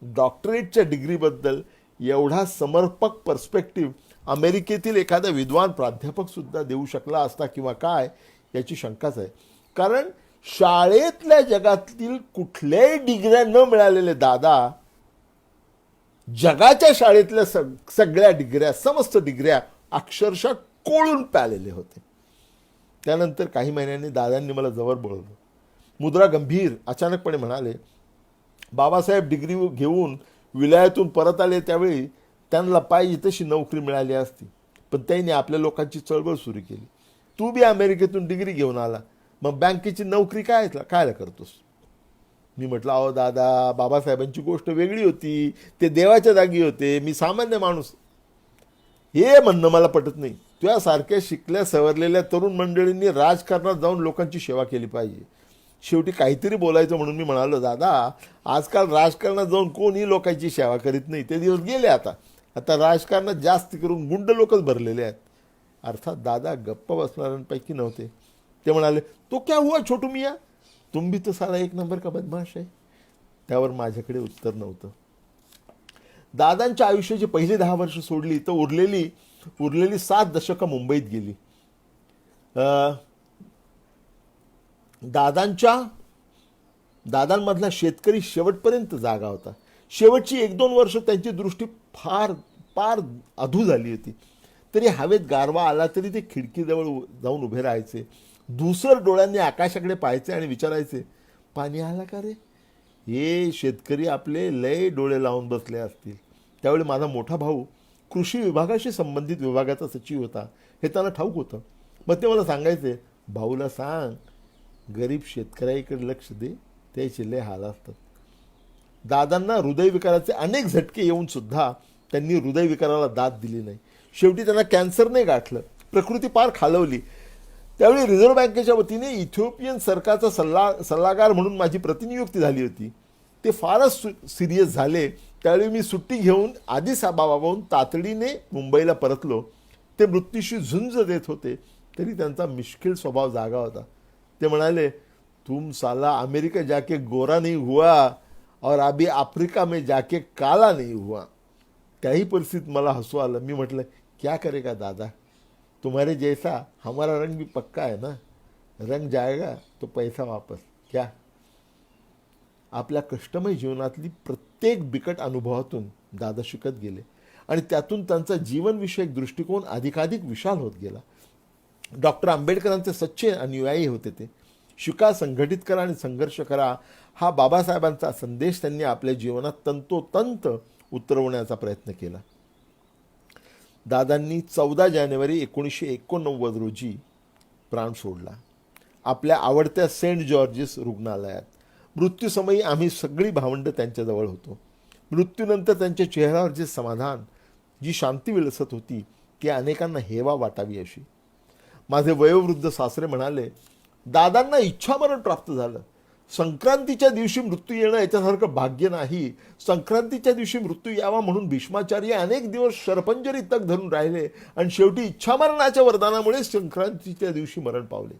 डॉक्टरेटच्या डिग्रीबद्दल एवढा समर्पक पर्स्पेक्टिव्ह अमेरिकेतील एखादा विद्वान प्राध्यापक सुद्धा देऊ शकला असता किंवा काय याची शंकाच आहे. कारण शाळेतल्या जगातील कुठल्याही डिग्र्या न मिळालेले दादा जगाच्या शाळेतल्या सगळ्या डिग्र्या, समस्त डिग्र्या अक्षरशः कोळून प्यालेले होते. त्यानंतर काही महिन्यांनी दादांनी मला जवळ बोलवलं. मुद्रा गंभीर अचानकपणे म्हणाले, बाबासाहेब डिग्री घेऊन विलायतून परत आले त्यावेळी त्यांना पाहिजे तशी नोकरी मिळाली असती, पण त्यांनी आपल्या लोकांची चळवळ सुरू केली. तू बी अमेरिकेतून डिग्री घेऊन आला, मग बँकेची नोकरी कायला करतोस. मी म्हटलं, अहो दादा, बाबासाहेबांची गोष्ट वेगळी होती, ते देवाच्या जागी होते, मी सामान्य माणूस. हे म्हणणं मला पटत नाही. तुझ्यासारख्या शिकल्या सवरलेल्या तरुण मंडळींनी राजकारणात जाऊन लोकांची सेवा केली पाहिजे. शेवटी काहीतरी बोलायचं म्हणून मी म्हणालो, दादा, आजकाल राजकारणात जाऊन कोणी लोकांची सेवा करीत नाही, ते दिवस गेले. आता राजकारणात जास्त करून गुंड लोकच भरलेले आहेत. अर्थात दादा गप्प बसणाऱ्यांपैकी नव्हते. ते म्हणाले, तो क्या हुआ छोटू मिया, तुम भी तो साला एक नंबर का बदमाश आहे. त्यावर माझ्याकडे उत्तर नव्हतं. दादांच्या आयुष्याची पहिली 10 वर्ष सोडली तर उरलेली 7 दशकं मुंबईत गेली. दादांमधला शेतकरी शेवटपर्यंत जागा होता. शेवटची 1-2 वर्ष त्यांची दृष्टी फार अधू झाली होती. तरी हवेत गारवा आला तरी ते खिडकीजवळ जाऊन उभे राहायचे. धुसर डोळ्यांनी आकाशाकडे पाहायचे आणि विचारायचे, पाणी आला का रे. हे शेतकरी आपले लय डोळे लावून बसले असतील. त्यावेळी माझा मोठा भाऊ कृषी विभागाशी संबंधित विभागाचा सचिव होता, हे त्यांना ठाऊक होतं. मग ते मला सांगायचे, भाऊला सांग गरीब शेतकऱ्याकडे लक्ष दे, त्याचे लय हाल असतात. दादांना हृदयविकाराचे अनेक झटके येऊन सुद्धा त्यांनी हृदयविकाराला दाद दिली नाही. शेवटी त्यांना कॅन्सरने गाठलं, प्रकृती पार खालवली. त्यावेळी रिझर्व्ह बँकेच्या वतीने इथिओपियन सरकारचा सल्लागार म्हणून माझी प्रतिनियुक्ती झाली होती. ते फारच सिरियस झाले. त्यावेळी मी सुट्टी घेऊन आदिसाबाबाहून तातडीने मुंबईला परतलो. ते मृत्यूशी झुंज देत होते, तरी त्यांचा मिश्किल स्वभाव जागा होता. ते म्हणाले, तुम साला अमेरिका जाके गोरा नहीं हुआ और अभी अफ्रीका में जाके काला नहीं हुआ. त्याही परिस्थितीत मला हसू आलं. मी म्हटलं, क्या करेगा दादा, तुम्हारे जैसा हमारा रंग भी पक्का है ना, रंग जाएगा तो पैसा वापस क्या. आपल्या कष्टमय जीवनातली प्रत्येक बिकट अनुभवातून दादा शिकत गेले आणि त्यातून त्यांचा जीवनविषयक दृष्टिकोन अधिकाधिक विशाल होत गेला. डॉक्टर आंबेडकरांचे सच्चे अनुयायी होते ते. शिका, संघटित करा आणि संघर्ष करा, हा बाबासाहेबांचा संदेश त्यांनी आपल्या जीवनात तंतोतंत उतरवण्याचा प्रयत्न केला. दादांनी 14 जानेवारी 1989 रोजी प्राण सोडला, आपल्या आवडत्या सेंट जॉर्जेस रुग्णालयात. मृत्यूसमयी आम्ही सगळी भावंडं त्यांच्याजवळ होतो. मृत्यूनंतर त्यांच्या चेहऱ्यावर जे समाधान, जी शांती विलसत होती, ती अनेकांना हेवा वाटावी अशी. माझे वयोवृद्ध सासरे म्हणाले, दादांना इच्छामरण प्राप्त झालं. संक्रांतीच्या दिवशी मृत्यू येणं याच्यासारखं भाग्य नाही. संक्रांतीच्या दिवशी मृत्यू यावा म्हणून भीष्माचार्य अनेक दिवस शरपंजरी तग धरून राहिले आणि शेवटी इच्छामरणाच्या वरदानामुळे संक्रांतीच्या दिवशी मरण पावले.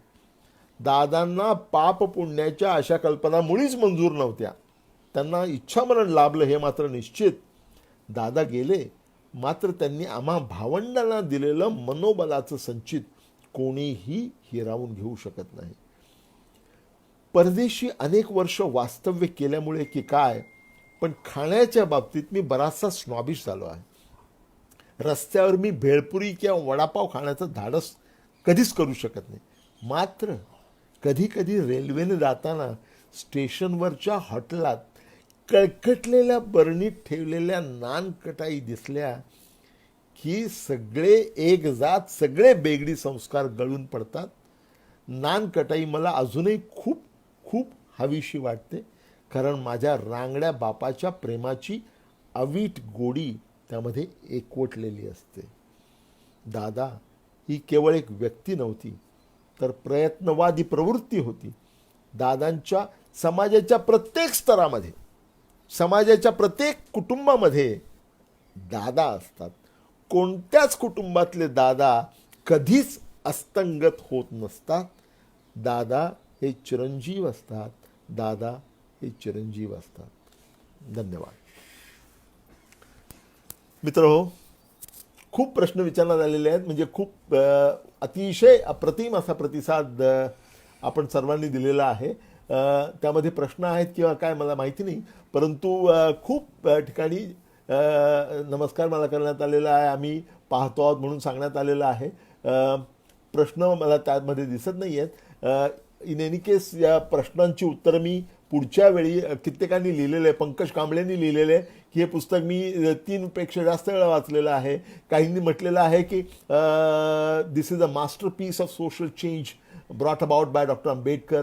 दादांना पाप पुण्याच्या अशा कल्पना मुळीच मंजूर नव्हत्या. त्यांना इच्छामरण लाभलं हे मात्र निश्चित. दादा गेले, मात्र त्यांनी आम्हा भावंडांना दिलेलं मनोबलाचं संचित कोणीही हिरावून घेऊ शकत नाही. परदेशी अनेक वर्ष वास्तव्य केल्यामुळे की काय, पण खाण्याच्या बाबतीत मी बराचसा स्नॉबिश झालो आहे. रस्त्यावर मी भेळपुरी किंवा वडापाव खाण्याचं धाडस कधीच करू शकत नाही. मात्र कधी कधी रेल्वेने जाताना स्टेशनवरच्या हॉटेलात कळकटलेल्या बरणीत ठेवलेल्या नानकटाई दिसल्या की सगळे एक जात, सगळे बेगडी संस्कार गळून पडतात. नानकटाई मला अजूनही खूप खूप हवीशी वाटते, कारण माझ्या रांगड्या बापाच्या प्रेमाची अवीट गोडी त्यामध्ये एकवटलेली असते. दादा ही केवळ एक व्यक्ती नव्हती, तर प्रयत्नवादी प्रवृत्ती होती. दादांच्या समाजाच्या प्रत्येक स्तरामध्ये, समाजाच्या प्रत्येक कुटुंबामध्ये दादा असतात. कोणत्याच कुटुंबातले दादा कधीच अस्तंगत होत नसतात. दादा हे चिरंजीव असतात. दादा हे चिरंजीव असतात. धन्यवाद. मित्रहो, खूप प्रश्न विचारण्यात आलेले आहेत. म्हणजे खूप अतिशय अप्रतिम असा प्रतिसाद आपण सर्वांनी दिलेला आहे. त्यामध्ये प्रश्न आहेत किंवा काय मला माहिती नाही, परंतु खूप ठिकाणी नमस्कार मला करण्यात आलेला आहे, आम्ही पाहतो आहोत म्हणून सांगण्यात आलेलं आहे. प्रश्न मला त्यामध्ये दिसत नाही आहेत. इन एनी केस या प्रश्नांची उत्तरं मी पुढच्या वेळी कित्येकांनी लिहिलेलं आहे. पंकज कांबळेंनी लिहिलेलं आहे की हे पुस्तक मी 3पेक्षा जास्त वेळा वाचलेलं आहे. काहींनी म्हटलेलं आहे की this is a masterpiece of social change brought about by doctor Ambedkar.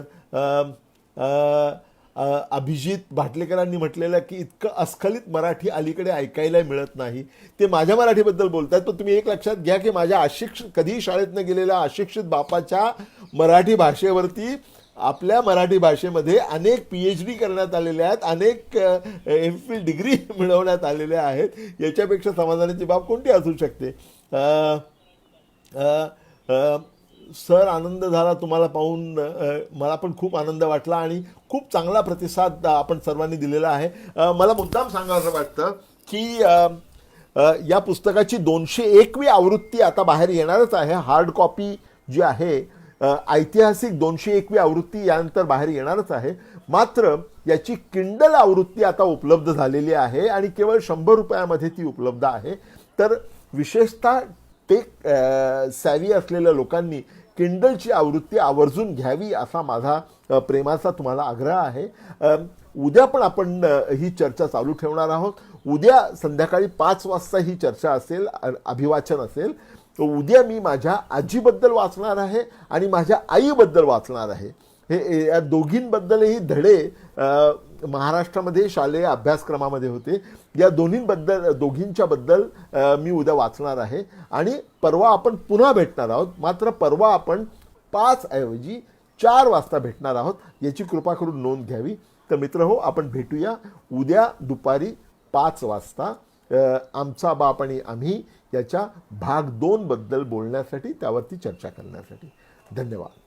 Abhijit भाटलेकरांनी म्हटलेलं की इतकं अस्खलित मराठी अलीकडे ऐकायला मिळत नाही. ते माझ्या मराठीबद्दल बोलतात, पण तुम्ही एक लक्षात घ्या की माझ्या अशिक्षित, कधीही शाळेत न गेलेल्या अशिक्षित बापाच्या मराठी भाषेवरती आपल्या मराठी भाषेमध्ये अनेक PhD करण्यात आलेल्या आहेत, अनेक MPhil डिग्री मिळवण्यात आलेल्या आहेत. याच्यापेक्षा समाधानाची बाब कोणती असू शकते? सर, आनंद झाला तुम्हाला पाहून. मला पण खूप आनंद वाटला आणि खूप चांगला प्रतिसाद आपण सर्वांनी दिलेला आहे. मला मुद्दाम सांगायचं वाटतं की या पुस्तकाची 201वी आवृत्ती आता बाहेर येणारच आहे. हार्ड कॉपी जी आहे, ऐतिहासिक 201वी आवृत्ती यानंतर बाहेर येणारच आहे. मात्र याची किंडल आवृत्ती आता उपलब्ध झालेली आहे आणि केवळ 100 रुपयामध्ये ती उपलब्ध आहे. तर विशेषतः टेक सॅव्ही असलेल्या लोकांनी किंडलची आवृत्ती आवर्जून घ्यावी असा माझा प्रेमाचा तुम्हाला आग्रह आहे. उद्या पण आपण ही चर्चा चालू ठेवणार आहोत. उद्या संध्याकाळी 5 वाजता ही चर्चा असेल, अभिवाचन असेल. उद्या मी माझ्या आजीबद्दल वाचणार आहे आणि माझ्या आईबद्दल वाचणार आहे. हे या दोघींबद्दलही धडे महाराष्ट्रामध्ये शालेय अभ्यासक्रमामध्ये होते. या दोघींच्याबद्दल मी उद्या वाचणार आहे आणि परवा आपण पुन्हा भेटणार आहोत. मात्र परवा आपण 5 ऐवजी 4 वाजता भेटणार आहोत. याची कृपा करून नोंद घ्यावी. तर मित्रहो, आपण भेटूया उद्या दुपारी 5 वाजता आमचा बाप आणि आम्ही याच्या भाग 2 बद्दल बोलण्यासाठी, त्यावरती चर्चा करण्यासाठी. धन्यवाद.